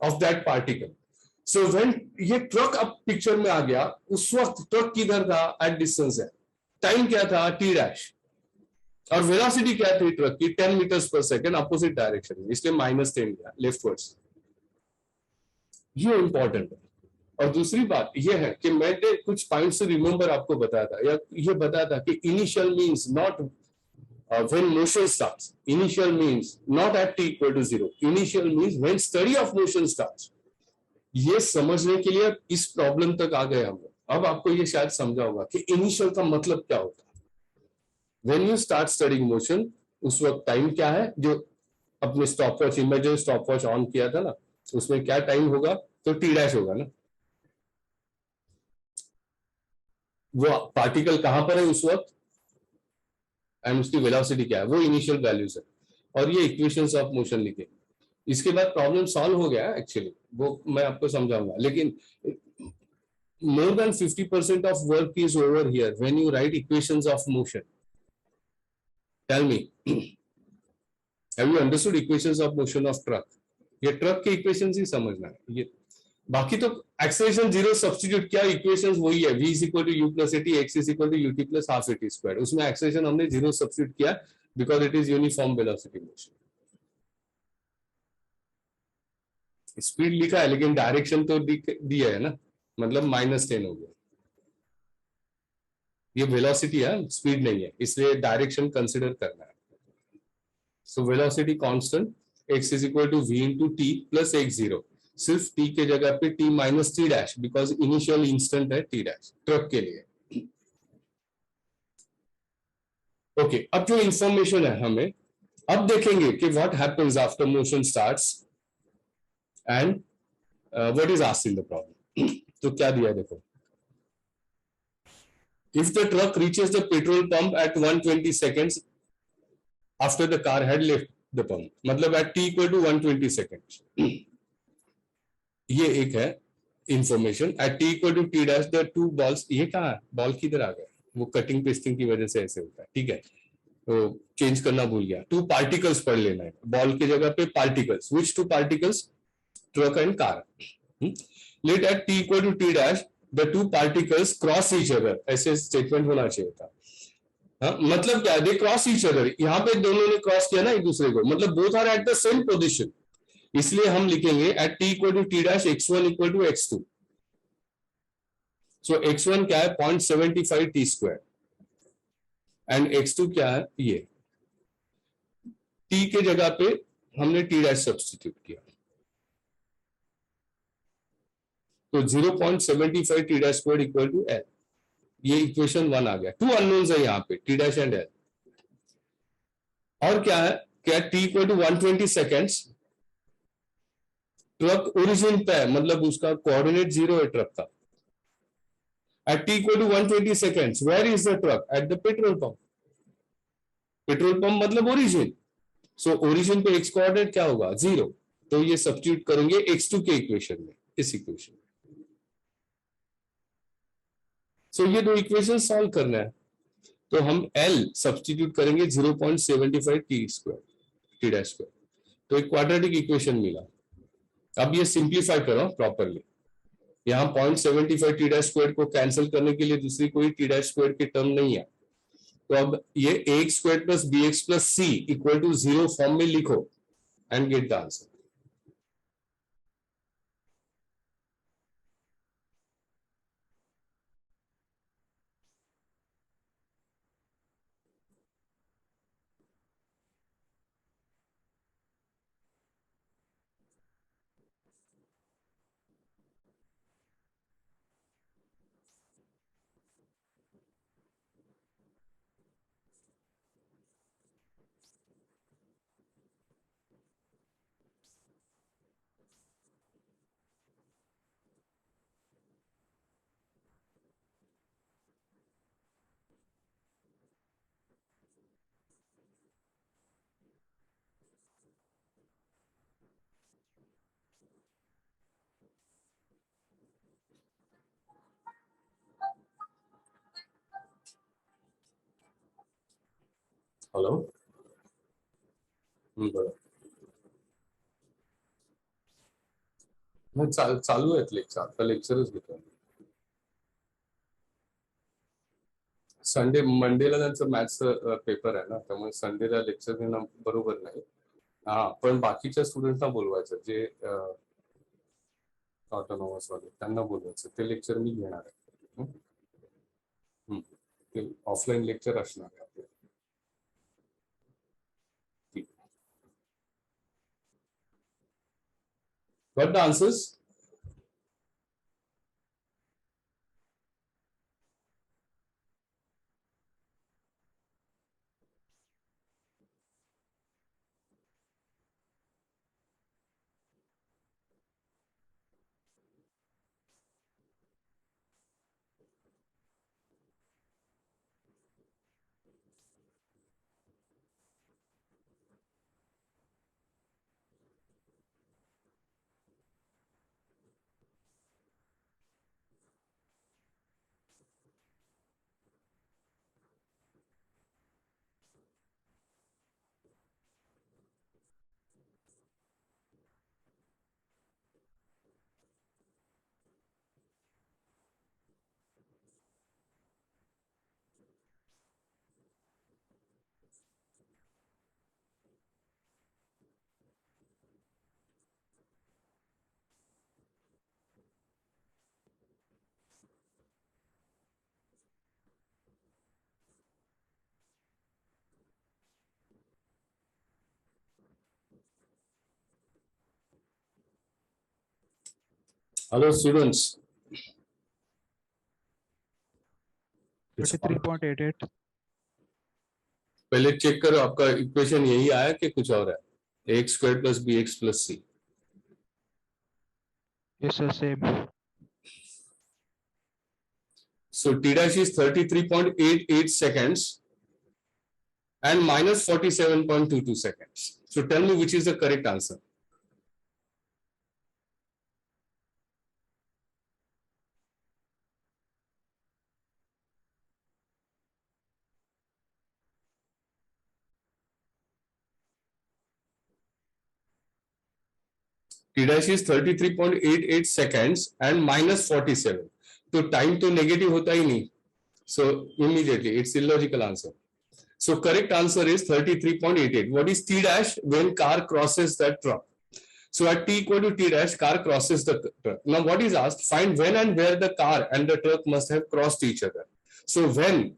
of that particle. So when ये ट्रक अब पिक्चर में आ गया, उस वक्त ट्रक किधर था? एट डिस्टेंस है. टाइम क्या था? t dash. और वेलोसिटी क्या थी ट्रक की? 10 meters per second, opposite direction में, इसलिए -10 गया लेफ्टवर्ड्स. ये इंपॉर्टेंट है. और दूसरी बात ये है कि मैंने कुछ पॉइंट्स से रिमेंबर आपको बताया था, या ये बताया था कि initial means not when motion starts. Initial means not at t equal to 0. Initial means when study of motion starts. ये समझने के लिए इस प्रॉब्लम तक आ गए हम लोग. अब आपको ये शायद समझा होगा कि इनिशियल का मतलब क्या होता है. When you start studying motion, उस वक्त टाइम क्या है? जो अपने स्टॉपवॉच, इमेजिन स्टॉपवॉच ऑन किया था ना, उसमें क्या टाइम होगा? तो t डैश होगा ना. वो पार्टिकल कहां पर है उस वक्त, एंड उसकी वेलोसिटी क्या है, वो इनिशियल वैल्यूज है. और ये इक्वेशंस ऑफ मोशन लिखे. इसके बाद प्रॉब्लम सॉल्व हो गया एक्चुअली, वो मैं आपको समझाऊंगा. लेकिन more than 50% of work is over here when you write equations of motion. Tell me, have you understood equations of motion of truck? ये ट्रक के इक्वेशंस ही समझना है. ये बाकी तो एक्सेलरेशन 0 सब्स्टिट्यूट किया, इक्वेशंस वही है. v is equal to u plus 80, x is equal to ut plus half 80 squared. उसमें एक्सेलरेशन हमने 0 सब्स्टिट्यूट किया because it is uniform velocity motion. Speed लिखा है लेकिन डायरेक्शन तो दिया है ना, मतलब -10 हो गया. ये वेलोसिटी है, स्पीड नहीं है, इसलिए डायरेक्शन कंसिडर करना है. So velocity constant, x is equal to v into t plus x0. सिर्फ t के जगह पे t minus t dash, because initial instant है t डैश ट्रक के लिए. ओके, अब जो इंफॉर्मेशन है हमें, अब देखेंगे कि what happens after motion starts and what is asked in the problem. तो क्या दिया देखो, if the truck reaches the petrol pump at 120 seconds after the car had left the pump, मतलब at t equal to 120 seconds. ये एक है information. at t equal to t dash the two balls, ये कहाँ है? Ball किधर आ गया? वो कटिंग पेस्टिंग की वजह से ऐसे होता है. ठीक है, तो चेंज करना भूल गया. टू पार्टिकल्स पढ़ लेना है, बॉल की जगह पे particles. Which two particles? Truck and car. Let at t equal to t dash the two particles cross each other, ऐसे स्टेटमेंट होना चाहिए था. हाँ, मतलब क्या है? They cross each other. यहाँ पे दोनों ने क्रॉस किया ना एक दूसरे को, मतलब both are at the same position. इसलिए हम लिखेंगे at t equal to t dash x1 equal to x2. So x1 क्या है? 0.75 t स्क्वायर, एंड x2 क्या है? ये t के जगह पे हमने t डैश सब्स्टिट्यूट किया, तो 0.75 t dash square equal to l, ये इक्वेशन 1 आ गया। टू अननोन्स है यहाँ पे, t डैश एंड l। और क्या है, क्या t equal to 120 seconds, truck origin पे है, मतलब उसका कोऑर्डिनेट 0 है ट्रक का। At t equal to 120 seconds, where is the truck? At the petrol pump. Petrol pump मतलब ओरिजिन, सो ओरिजिन पे एक्स कोऑर्डिनेट क्या होगा, 0। तो ये सब्स्टिट्यूट करेंगे x2 के इक्वेशन में, इस इक्वेशन। सो ये दो इक्वेशन सॉल्व करना है, तो हम L सब्स्टिट्यूट करेंगे 0.75 t square, t dash square, तो एक क्वाड्रेटिक इक्वेशन मिला। अब ये सिंप्लीफाई करो प्रॉपरली, यहाँ 0.75 टी डैश स्क्वायर को कैंसिल करने के लिए दूसरी कोई टी डैश स्क्वायर की टर्म नहीं है, तो अब ये ax square plus bx plus c equal to 0 form में लिखो and get the answer. Hello, बरं, मग चालू आहेत लेक्चर, आता लेक्चरच घेतो। संडे मंडेला त्यांचं मॅथ्स पेपर आहे ना, त्यामुळे संडेला लेक्चर घेणं बरोबर नाही। हा, पण बाकीच्या स्टुडंटना बोलवायचं, जे ऑटोनॉमस वाले त्यांना बोलवायचं, ते लेक्चर मी घेणार आहे। ते ऑफलाईन लेक्चर असणार आहे आपले। Got the answers? Hello students. 33.88। पहले चेक करो आपका इक्वेशन यही आया कि कुछ और है, X square plus B X plus C. Yes sir, same। So t dash is 33.88 seconds and minus 47.22 seconds. So tell me which is the correct answer. T dash is 33.88 seconds and minus 47. तो time तो negative होता ही नहीं, so immediately it's illogical answer. So correct answer is 33.88. What is T dash when car crosses that truck? So at t equal to t dash, car crosses the truck. Now what is asked? Find when and where the car and the truck must have crossed each other. So when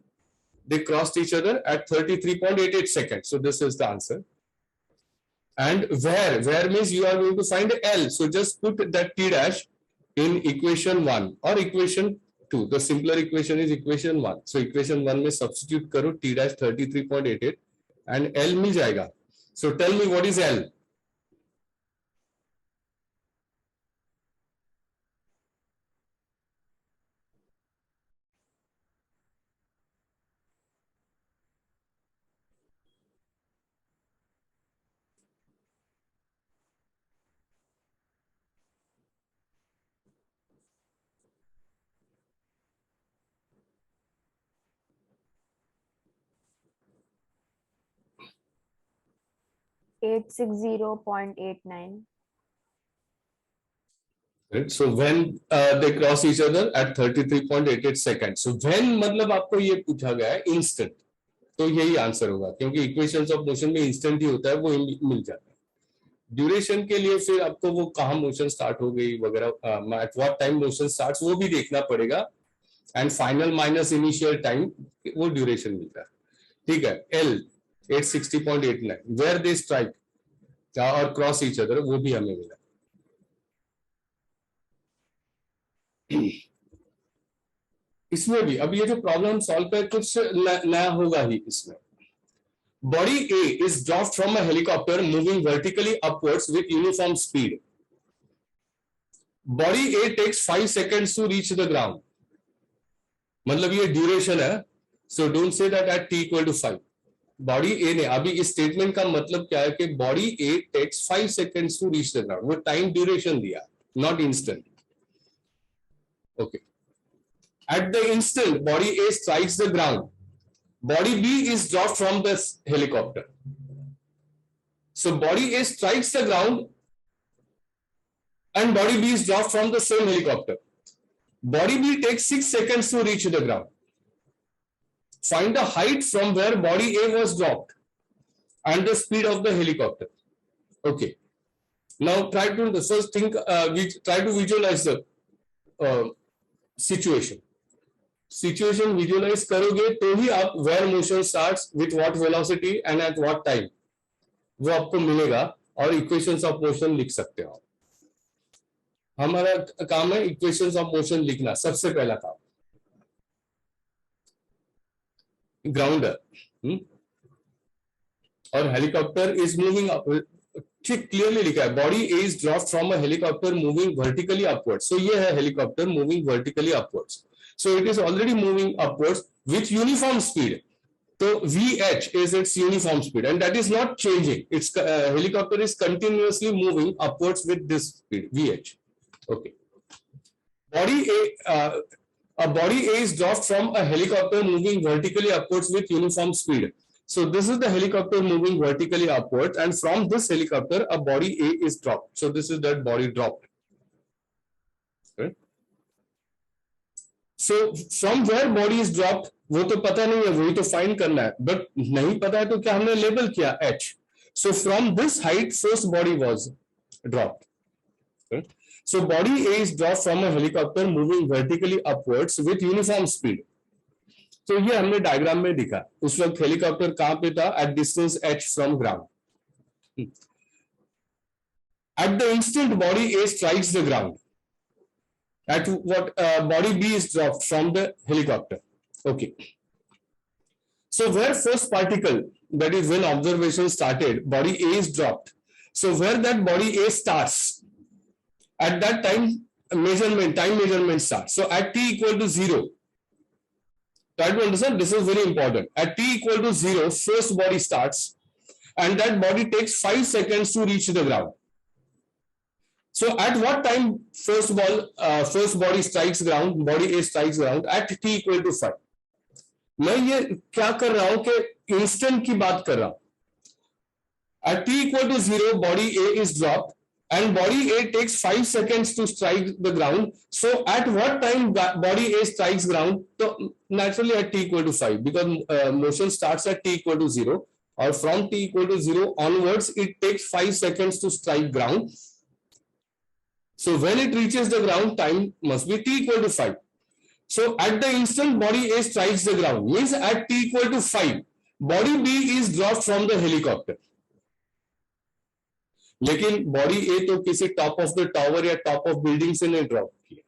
they crossed each other at 33.88 seconds. So this is the answer. And where means you are going to find L. So just put that T dash in equation 1 or equation 2. The simpler equation is equation 1. So equation 1 में substitute करो T dash 33.88 and L मिल जाएगा. So tell me what is L? Eight 860.89. Right? So when they cross each other at 33.88 seconds. So when मतलब आपको ये पूछा गया है instant, तो यही आंसर होगा क्योंकि इक्वेशंस ऑफ मोशन में इंस्टेंट ही होता है, वो मिल जाता है. ड्यूरेशन के लिए फिर आपको वो कहाँ मोशन स्टार्ट हो गई वगैरह, eight what time motion starts वो भी देखना पड़ेगा. And final minus initial time वो ड्यूरेशन मिलता है. ठीक है. L 860.89 वेयर दे स्ट्राइक और क्रॉस ईच अदर वो भी हमें मिला. इसमें भी अब ये जो प्रॉब्लम सॉल्व कर कुछ नया होगा ही इसमें. Body A is dropped from a helicopter moving vertically upwards with uniform speed. Body A takes 5 seconds to reach the ground. मतलब ये ड्यूरेशन है. So don't say that at t equal to 5. Body A ने अभी इस statement का मतलब क्या है कि body A takes 5 seconds to reach the ground. वो टाइम ड्यूरेशन दिया, not instant. Okay. At the instant body A strikes the ground, body B is dropped from the helicopter. So body A strikes the ground and body B is dropped from the same helicopter. Body B takes 6 seconds to reach the ground. Find the height from where body A was dropped and the speed of the helicopter. Okay. Now try to first think, try to visualize the situation. Situation visualize करोगे तो ही आप where motion starts with what velocity and at what time वो आपको मिलेगा और equations of motion लिख सकते हो. हमारा काम है इक्वेशंस ऑफ मोशन लिखना, सबसे पहला काम. ग्राउंडर और हेलीकॉप्टर इज मूविंग अप. ठीक क्लियरली लिखा है body A is dropped from a helicopter moving vertically upwards. सो ये है helicopter moving vertically upwards. So it is already moving upwards with uniform speed. So VH is its uniform speed and that is not changing. Its helicopter is continuously moving upwards with this speed VH. Okay. Body A, a body A is dropped from a helicopter moving vertically upwards with uniform speed. So this is the helicopter moving vertically upwards and from this helicopter a body A is dropped. So this is that body dropped. Okay. So from where body is dropped वो तो पता नहीं है, वही तो find करना है. But नहीं पता है तो क्या हमने लेबल किया H. So from this height first body was dropped. Okay. So body A is dropped from a helicopter moving vertically upwards with uniform speed. तो ये हमने डायग्राम में दिखा. उस वक्त हेलीकॉप्टर कहां पे था? At distance H from ground. At the instant body A strikes the ground. At what body B is dropped from the helicopter. Okay. So where first particle, that is when observation started, body A is dropped. So where that body A starts, at that time time measurement starts. So at t equal to 0, try to understand, this is very important. At t equal to 0, first body starts and that body takes 5 seconds to reach the ground. So at what time first body strikes ground, body A strikes ground at t equal to 5. मैं ये क्या कर रहा हूं कि instant की बात कर रहा हूं. At t equal to 0, body A is dropped and body A takes 5 seconds to strike the ground. So at what time body A strikes ground? So naturally at t equal to 5 because motion starts at t equal to 0 or from t equal to 0 onwards it takes 5 seconds to strike ground. So when it reaches the ground, time must be t equal to 5. So at the instant body A strikes the ground, means at t equal to 5, body B is dropped from the helicopter. लेकिन body A तो किसी top of the tower या top of building से नहीं drop किया,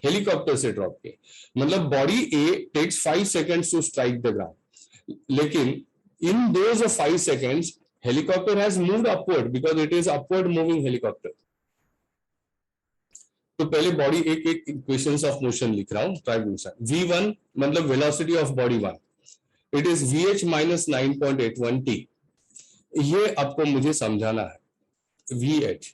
helicopter से drop किया। मतलब body A takes 5 seconds to strike the ground, लेकिन in those 5 seconds helicopter has moved upward because it is upward moving helicopter। तो पहले बॉडी एक एक इक्वेशंस ऑफ मोशन लिख रहा हूं, ट्राई v1 मतलब velocity of body 1, it is vh minus 9.81 t। ये आपको मुझे समझाना है। vh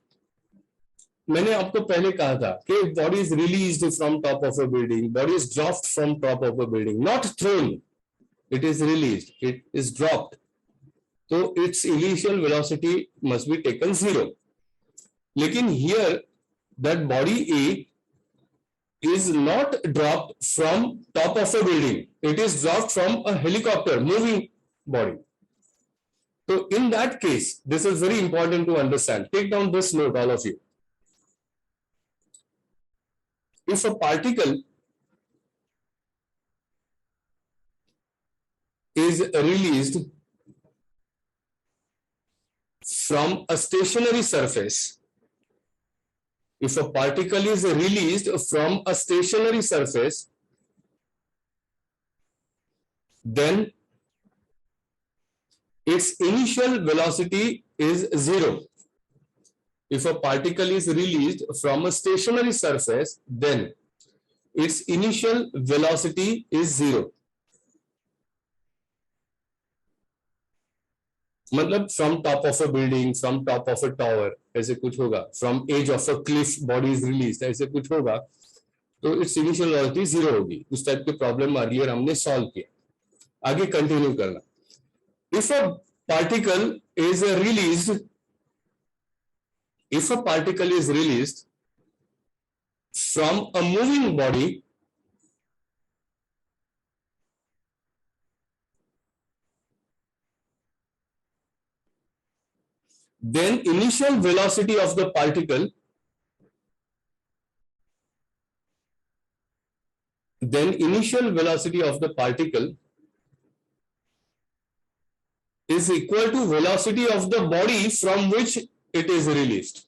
मैंने आपको पहले कहा था कि body is released from top of a building, body is dropped from top of a building, not thrown, it is released, it is dropped. तो its initial velocity must be taken 0। लेकिन here that body A is not dropped from top of a building, it is dropped from a helicopter moving body। So in that case, this is very important to understand, take down this note all of you। If a particle is released from a stationary surface, if a particle is released from a stationary surface, then its initial velocity is 0। If a particle is released from a stationary surface, then its initial velocity is 0। मतलब from top of a building, from top of a tower ऐसे कुछ होगा, from edge of a cliff body is release ऐसे कुछ होगा, तो its initial velocity 0 होगी। उस टाइप के प्रॉब्लम अर्लियर हमने सॉल्व किया। आगे कंटिन्यू करना। If a particle is released, if a particle is released from a moving body, then initial velocity of the particle, then initial velocity of the particle is equal to velocity of the body from which it is released।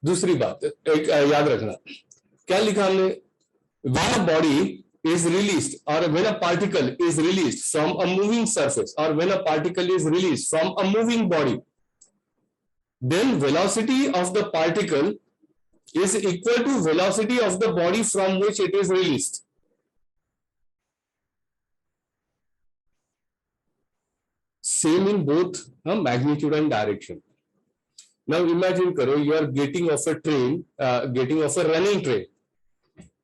दूसरी बात एक याद रखना, क्या लिखा हमने, when a body is released or when a particle is released from a moving surface or when a particle is released from a moving body, then velocity of the particle is equal to velocity of the body from which it is released। Same in both magnitude and direction। Now imagine करो you are getting off a train, getting off a running train।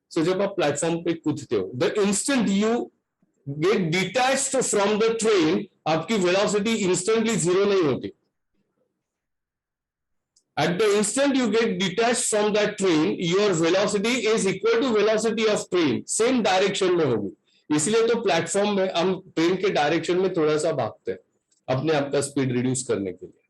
So जब आप platform पे कूदते हो, the instant you get detached from the train, आपकी velocity instantly 0 नहीं होती। At the instant you get detached from that train, your velocity is equal to velocity of train, same direction में होगी। इसलिए तो प्लेटफॉर्म में हम ट्रेन के डायरेक्शन में थोड़ा सा भागते हैं अपने आप का स्पीड रिड्यूस करने के लिए।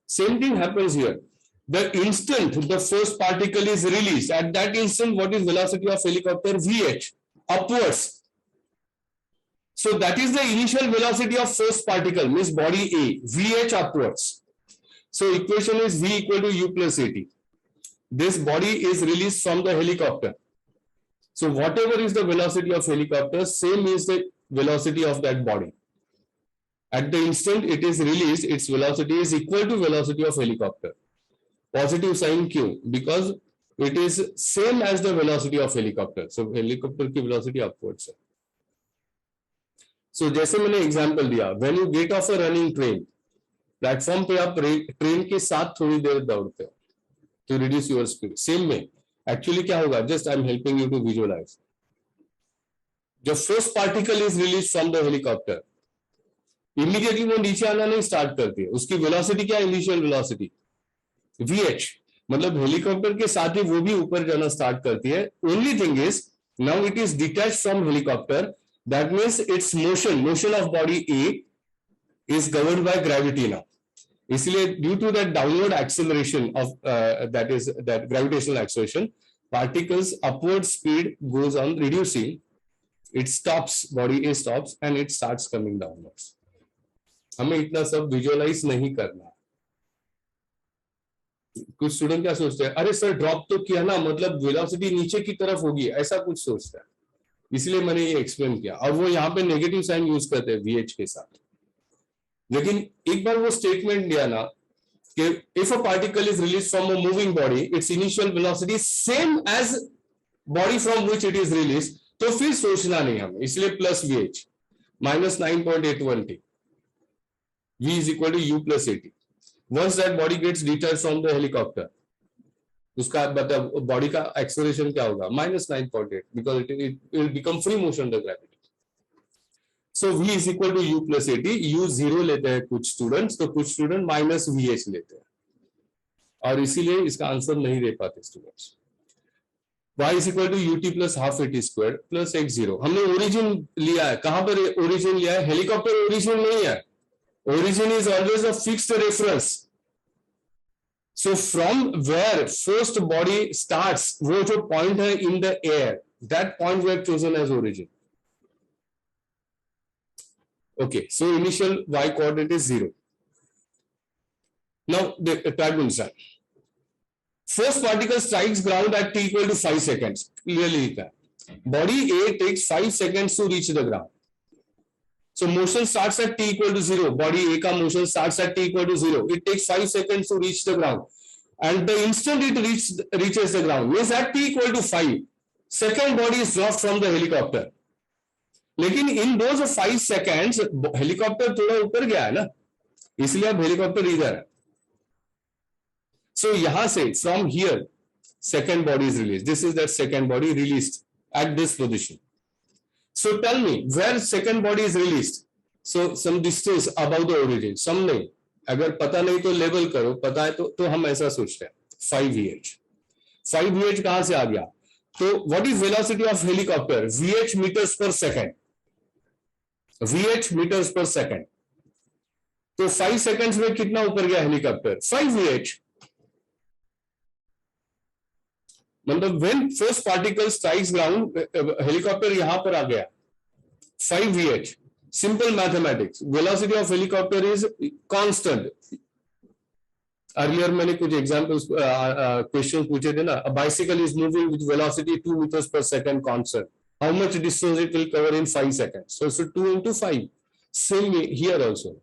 Same thing happens here. The instant the first particle is released, at that instant, what is velocity of helicopter? Vh, upwards. So that is the initial velocity of first particle, means body A, Vh upwards. So equation is V equal to U plus At. This body is released from the helicopter. So whatever is the velocity of helicopter, same is the velocity of that body। At the instant it is released, its velocity is equal to velocity of helicopter। Positive sign क्यों? Because it is same as the velocity of helicopter। So helicopter की velocity upwards है। So जैसे मैंने example दिया, when you get off a running train, platform पे आप train के साथ थोड़ी देर दौड़ते हो to reduce your speed। Same में एक्चुअली क्या होगा, just I am helping you to visualise. जब first particle is release from the helicopter, immediately वो नीचे आना नहीं स्टार्ट करती है। उसकी वेलोसिटी क्या है, इनिशियल वेलोसिटी vh, मतलब हेलीकॉप्टर के साथ ही वो भी ऊपर जाना स्टार्ट करती है। Only thing is now it is detached from helicopter That means its motion of body A is governed by gravity now. इसलिए due to that downward acceleration of that gravitational acceleration, particles upward speed goes on reducing. It stops, body A stops and it starts coming downwards. हमें इतना सब visualise नहीं करना. कुछ student क्या सोचते हैं, अरे सर ड्रॉप तो किया ना, मतलब वेलोसिटी नीचे की तरफ होगी, ऐसा कुछ सोचता है. इसलिए मैंने ये एक्सप्लेन किया. और वो यहाँ पे नेगेटिव साइन यूज करते हैं VH के साथ. लेकिन एक बार वो स्टेटमेंट दिया ना कि if a particle is release from a moving body, its initial velocity same as body from which it is release, तो फिर सोचना नहीं हमें. इसलिए plus VH minus 9.81 T. V is equal to U plus AT. Once that body gets detached from the helicopter, उसका मतलब body का acceleration क्या होगा, -9.8, because it will become free motion under gravity. So V is equal to U plus AT. U 0 लेते हैं कुछ students, तो कुछ स्टूडेंट माइनस VH लेते हैं, और इसीलिए इसका आंसर नहीं दे पाते students. Y is equal to UT plus half AT squared plus X0. हमने ओरिजिन लिया है. कहां पर ओरिजिन लिया है? हेलीकॉप्टर ओरिजिन नहीं है. Origin is always a fixed reference. So from where first body starts, वो जो point है in the air, that point we have chosen as origin. Okay, so initial y coordinate is 0. Now try to understand. First particle strikes ground at t equal to 5 seconds. Clearly लिखा है. Body A takes 5 seconds to reach the ground. So motion starts at t equal to 0. Body A का motion starts at t equal to 0. It takes 5 seconds to reach the ground. And the instant it reaches the ground, means at t equal to 5, second body is dropped from the helicopter. लेकिन in those 5 seconds, helicopter थोड़ा ऊपर गया है ना, इसलिए अब helicopter इधर है. So यहाँ से from here, second body is released. This is that second body released at this position. So tell me where second body is released. So some distance above the origin. Some नहीं, अगर पता नहीं तो label करो, पता है तो हम ऐसा सोचते हैं 5VH. 5VH कहां से आ गया? तो what is velocity of helicopter? VH meters per second. VH meters per second. तो 5 seconds में कितना ऊपर गया हेलीकॉप्टर? 5VH. मतलब when first particle strikes ground, helicopter यहां पर आ गया 5VH. Simple mathematics. Velocity of helicopter is constant. Earlier मैंने कुछ examples questions पूछे थे ना. A bicycle is moving with velocity 2 meters per second constant. How much distance it will cover in 5 seconds? So 2 into 5. Same here also.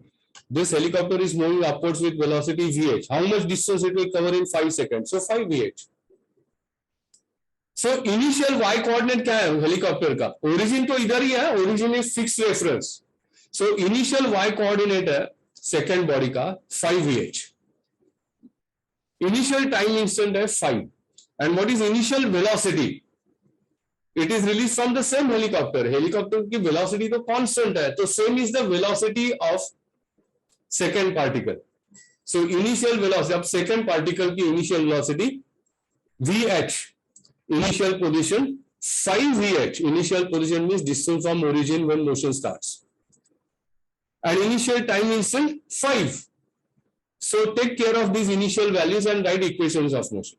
This helicopter is moving upwards with velocity VH. How much distance it will cover in 5 seconds? So 5VH. So initial y coordinate क्या है helicopter का? Origin तो इधर ही है, origin is fixed reference. So initial y coordinate है second body का 5VH. Initial time instant है 5. And what is initial velocity? It is release from the same helicopter. Helicopter की वेलोसिटी तो कांस्टेंट है, तो same is the velocity of second particle. So initial velocity, अब second particle की initial velocity VH, initial position 5VH. Initial position means distance from origin when motion starts, and initial time instant 5. So take care of these initial values and write equations of motion.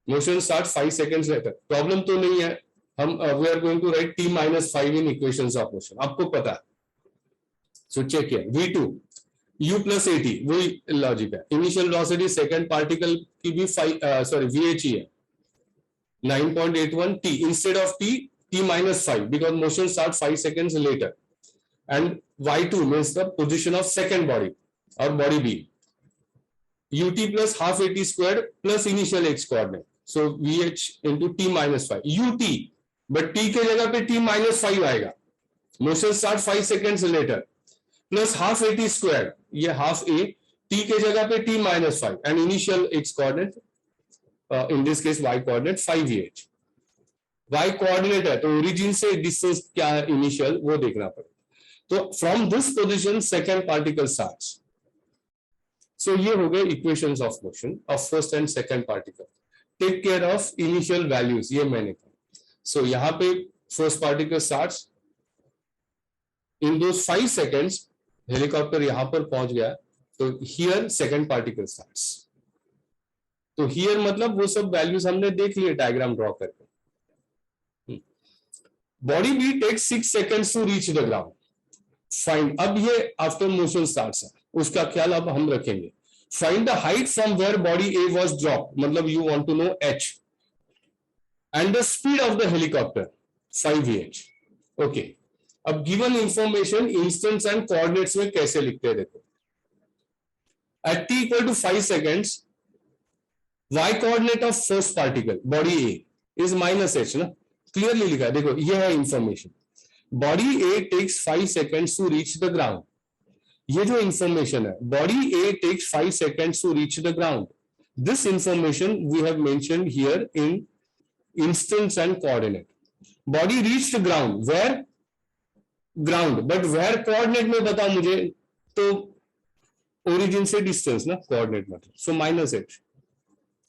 Motion starts 5 seconds later. Problem तो नहीं है. हम we are going to write t minus 5 in equations of motion. आपको पता है. So check here. V2 U plus AT, वही logic है. Initial velocity second particle की भी VH ही है 9.81 T instead of T minus 5, because motion starts 5 seconds later. And Y2 means the position of second body or body B. UT plus half AT squared plus initial X coordinate. So VH into T minus 5. UT, but T के जगह पे T minus 5 आएगा. Motion starts 5 seconds later. Plus half AT squared, ये half A, T के जगह पे T minus 5 and initial X coordinate. In this case y coordinate 5VH. y coordinate है तो origin से distance क्या है initial वो देखना पड़ेगा. तो from this position second particle starts. So ये हो गए equations of motion of first and second particle. Take care of initial values, ये मैंने कहा. So यहाँ पे first particle starts in those 5 seconds helicopter यहां पर पहुंच गया, तो हियर सेकंड पार्टिकल स्टार्ट्स। तो हियर मतलब वो सब वैल्यूज हमने देख लिए डायग्राम ड्रॉ करके। Body B takes 6 seconds to reach the ground, find, अब ये आफ्टर मोशन स्टार्ट्स है, उसका ख्याल अब हम रखेंगे। Find the height from where body A was drop, मतलब you want to know h, and the speed of the helicopter 5vh। Okay, अब given information instants and coordinates में कैसे लिखते हैं देखो। At t equal to 5 seconds, y coordinate of first particle body A is -h ना, clearly लिखा है, देखो ये है information. Body A takes 5 seconds to reach the ground, ये जो इंफॉर्मेशन है, body A takes 5 seconds to reach the ground, this information we have mentioned here in instants and coordinate. Body reach the ground, where ground, but where coordinate में बता मुझे, तो origin से distance ना, coordinate मतलब, so -h।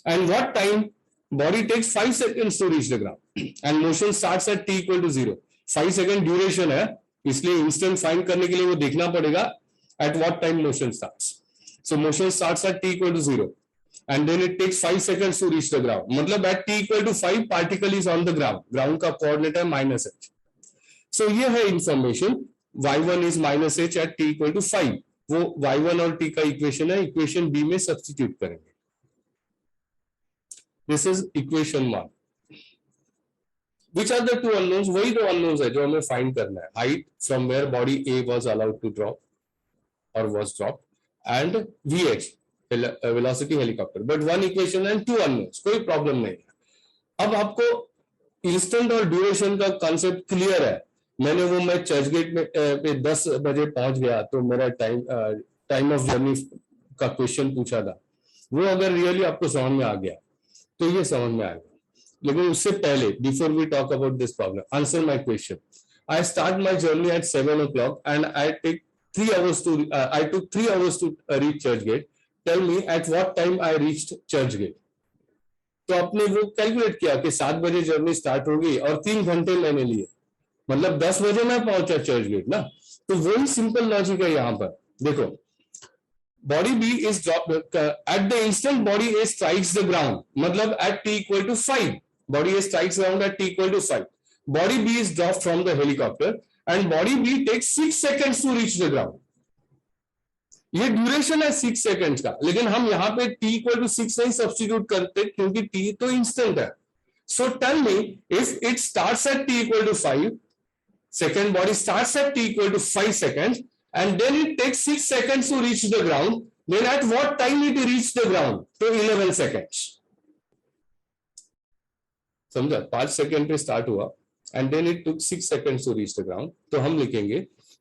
And what time, body takes 5 seconds to reach the ground and motion starts at t equal to 0। 5 second duration है, इसलिए instant find करने के लिए वो देखना पड़ेगा at what time motion starts. So motion starts at t equal to 0 and then it takes 5 seconds to reach the ground, मतलब at t equal to 5 particle is on the ground, ground का coordinate है -h। सो ये है information, y1 is -h at t equal to 5, वो y1 और t का equation है, equation b में सब्स्टिट्यूट करेंगे। This is equation 1। Which are the two unknowns? वही दो unknowns है जो हमें फाइंड करना है, height from where body A was allowed to drop और was drop, and vh velocity helicopter, but one equation and two unknowns, कोई problem नहीं है। अब आपको इंस्टेंट और ड्यूरेशन का कॉन्सेप्ट क्लियर है। मैं चर्चगेट में पे 10 बजे पहुंच गया, तो मेरा टाइम ऑफ जर्नी का क्वेश्चन पूछा था, वो अगर रियली आपको समझ में आ गया तो ये समझ में आएगा। लेकिन उससे पहले, before we talk about this problem, answer my question. I start my journey at 7 o'clock and I take 3 hours to I took 3 hours to reach Churchgate. Tell me at what time I reached Churchgate. तो आपने वो calculate किया कि 7 बजे journey start होगी और 3 घंटे मैंने लिए, मतलब 10 बजे मैं पहुंचा चर्चगेट ना। तो वही सिंपल लॉजिक है यहाँ पर। देखो, body B is drop at the instant body A strikes the ground, मतलब at t equal to 5, body A strikes ground at t equal to 5. Body B is dropped from the helicopter and body B takes 6 seconds to reach the ground. ये duration है 6 seconds का, लेकिन हम यहाँ पे t equal to 6 नहीं substitute करते क्योंकि t तो इंस्टेंट है। So tell me, if it starts at t equal to 5, second body starts at t equal to 5 seconds and then it takes 6 seconds to reach the ground, then at what time it reach the ground? तो 11 seconds. समझा, 5 second पे start हुआ and then it took 6 seconds to reach the ground. तो हम लिखेंगे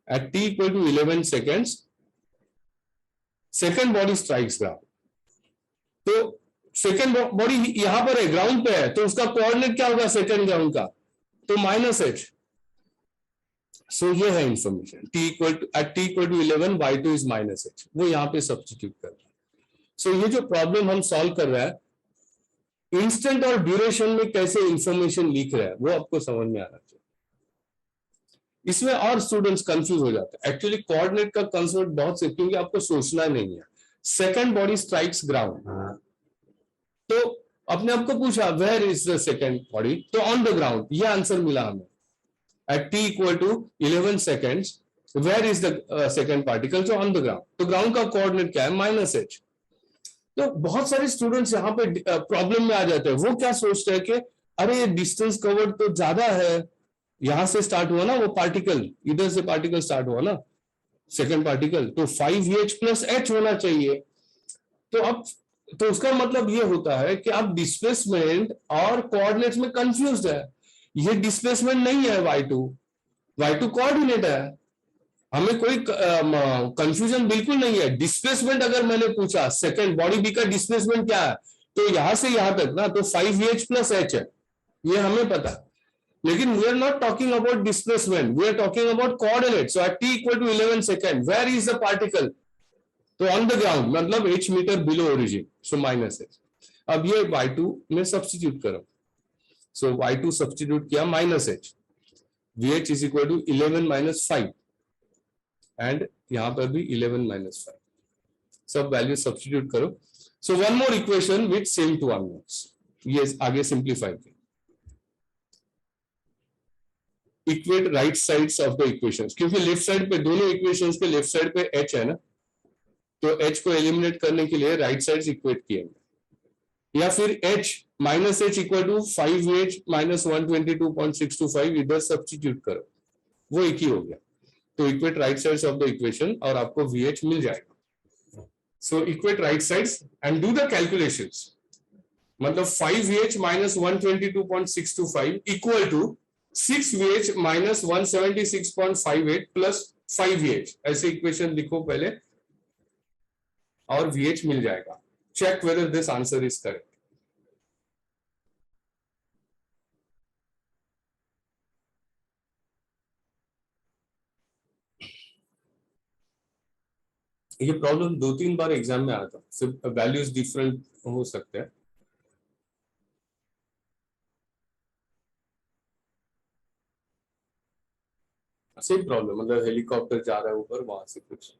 at t equal to 11 seconds second body strikes ground. तो second body यहां पर है, ग्राउंड पे है, तो उसका कोऑर्डिनेट क्या होगा सेकेंड ग्राउंड का, तो -h। सो ये है information, t equal to at t equal to 11 y2 is -h, वो यहां पे सब्स्टिट्यूट कर रहा है। सो ये जो प्रॉब्लम हम सॉल्व कर रहे हैं, इंस्टेंट और ड्यूरेशन में कैसे इंफॉर्मेशन लिख रहा है वो आपको समझ में आना चाहिए। इसमें और स्टूडेंट्स कंफ्यूज हो जाते हैं। एक्चुअली कोऑर्डिनेट का कंसेप्ट बहुत से, क्योंकि आपको सोचना नहीं है। सेकंड बॉडी स्ट्राइक्स ग्राउंड, तो अपने आपको पूछा where is the second body, तो ऑन द ग्राउंड, ये आंसर मिला हमें। At t equal to 11 seconds where is the second particle, जो ऑन द ग्राउंड, तो ग्राउंड का कोऑर्डिनेट क्या है, -h। तो बहुत सारे स्टूडेंट्स यहाँ पे प्रॉब्लम में आ जाते हैं। वो क्या सोचते हैं कि अरे डिस्टेंस कवर्ड तो ज्यादा है, यहां से स्टार्ट हुआ ना वो पार्टिकल, इधर से पार्टिकल स्टार्ट हुआ ना सेकंड पार्टिकल, तो 5h प्लस h होना चाहिए। तो अब तो उसका मतलब ये होता है कि आप डिस्प्लेसमेंट और कोऑर्डिनेट्स में कंफ्यूज्ड है। ये डिस्प्लेसमेंट नहीं है y2 कोऑर्डिनेट है, हमें कोई कंफ्यूजन बिल्कुल नहीं है। डिस्प्लेसमेंट अगर मैंने पूछा सेकंड बॉडी बी का डिस्प्लेसमेंट क्या है, तो यहां से यहां तक ना, तो 5h प्लस h है, ये हमें पता। लेकिन we are not talking about displacement, we are talking about coordinate. So at t equal to 11 second where is the particle, तो ऑन द ग्राउंड, मतलब h meter below origin, so -h। अब ये y2 में substitute करो, so y2 substitute किया -h, vh is equal to 11 - 5, and यहाँ पर भी 11 माइनस 5, सब वैल्यू सब्स्टिट्यूट करो. So one more equation with same two unknowns, ये आगे सिंप्लीफाई करो. Equate right sides of the equations, क्योंकि लेफ्ट साइड पे दोनों इक्वेशंस के लेफ्ट साइड पे h है ना, तो h को एलिमिनेट करने के लिए राइट साइड्स इक्वेट किए. या फिर h minus h equal to 5h minus 122.625 इधर सब्स्टिट्यूट करो, वो एक ही हो गया. तो equate right sides of the equation और आपको vh मिल जाएगा. So equate right sides and do the calculations. मतलब 5vh minus 122.625 equal to 6vh minus 176.58 plus 5vh, ऐसे इक्वेशन लिखो पहले और vh मिल जाएगा. Check whether this answer is correct. ये प्रॉब्लम 2-3 बार एग्जाम में आता, सिर्फ वैल्यूज डिफरेंट हो सकते हैं. सेम प्रॉब्लम, मतलब हेलीकॉप्टर जा रहा है ऊपर, वहां से कुछ.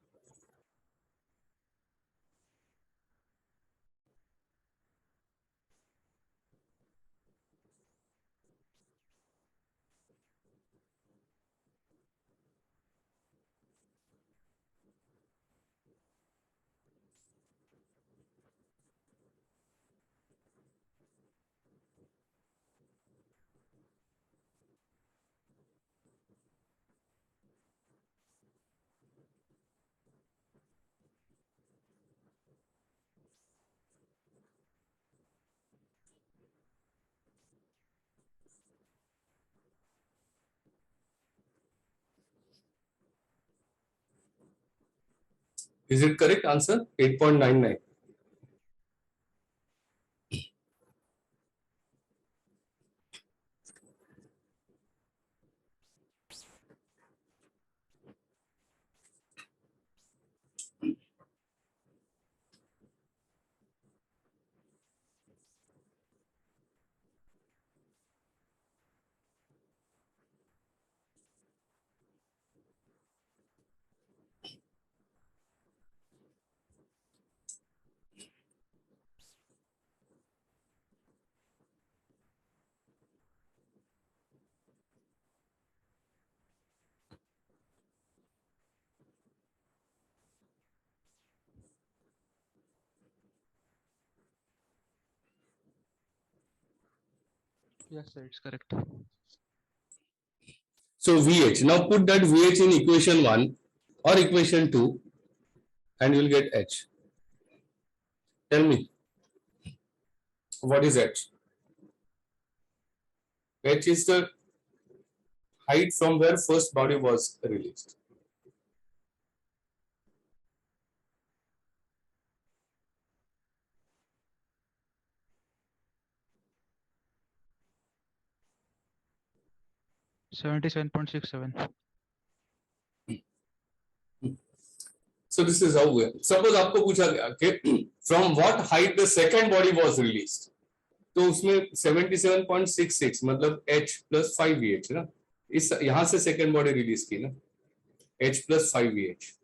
Is it correct answer? 8.99. Yes, sir, it's correct. So VH, now put that VH in equation 1 or equation 2 and you will get H. Tell me, what is H? H is the height from where first body was released. $77.67. So this is how we, suppose आपको पूछा गया कि from what height the second body was released, तो उसमें 77.66 मतलब H plus 5VH ना, इस यहाँ से second body release की ना, H plus 5VH.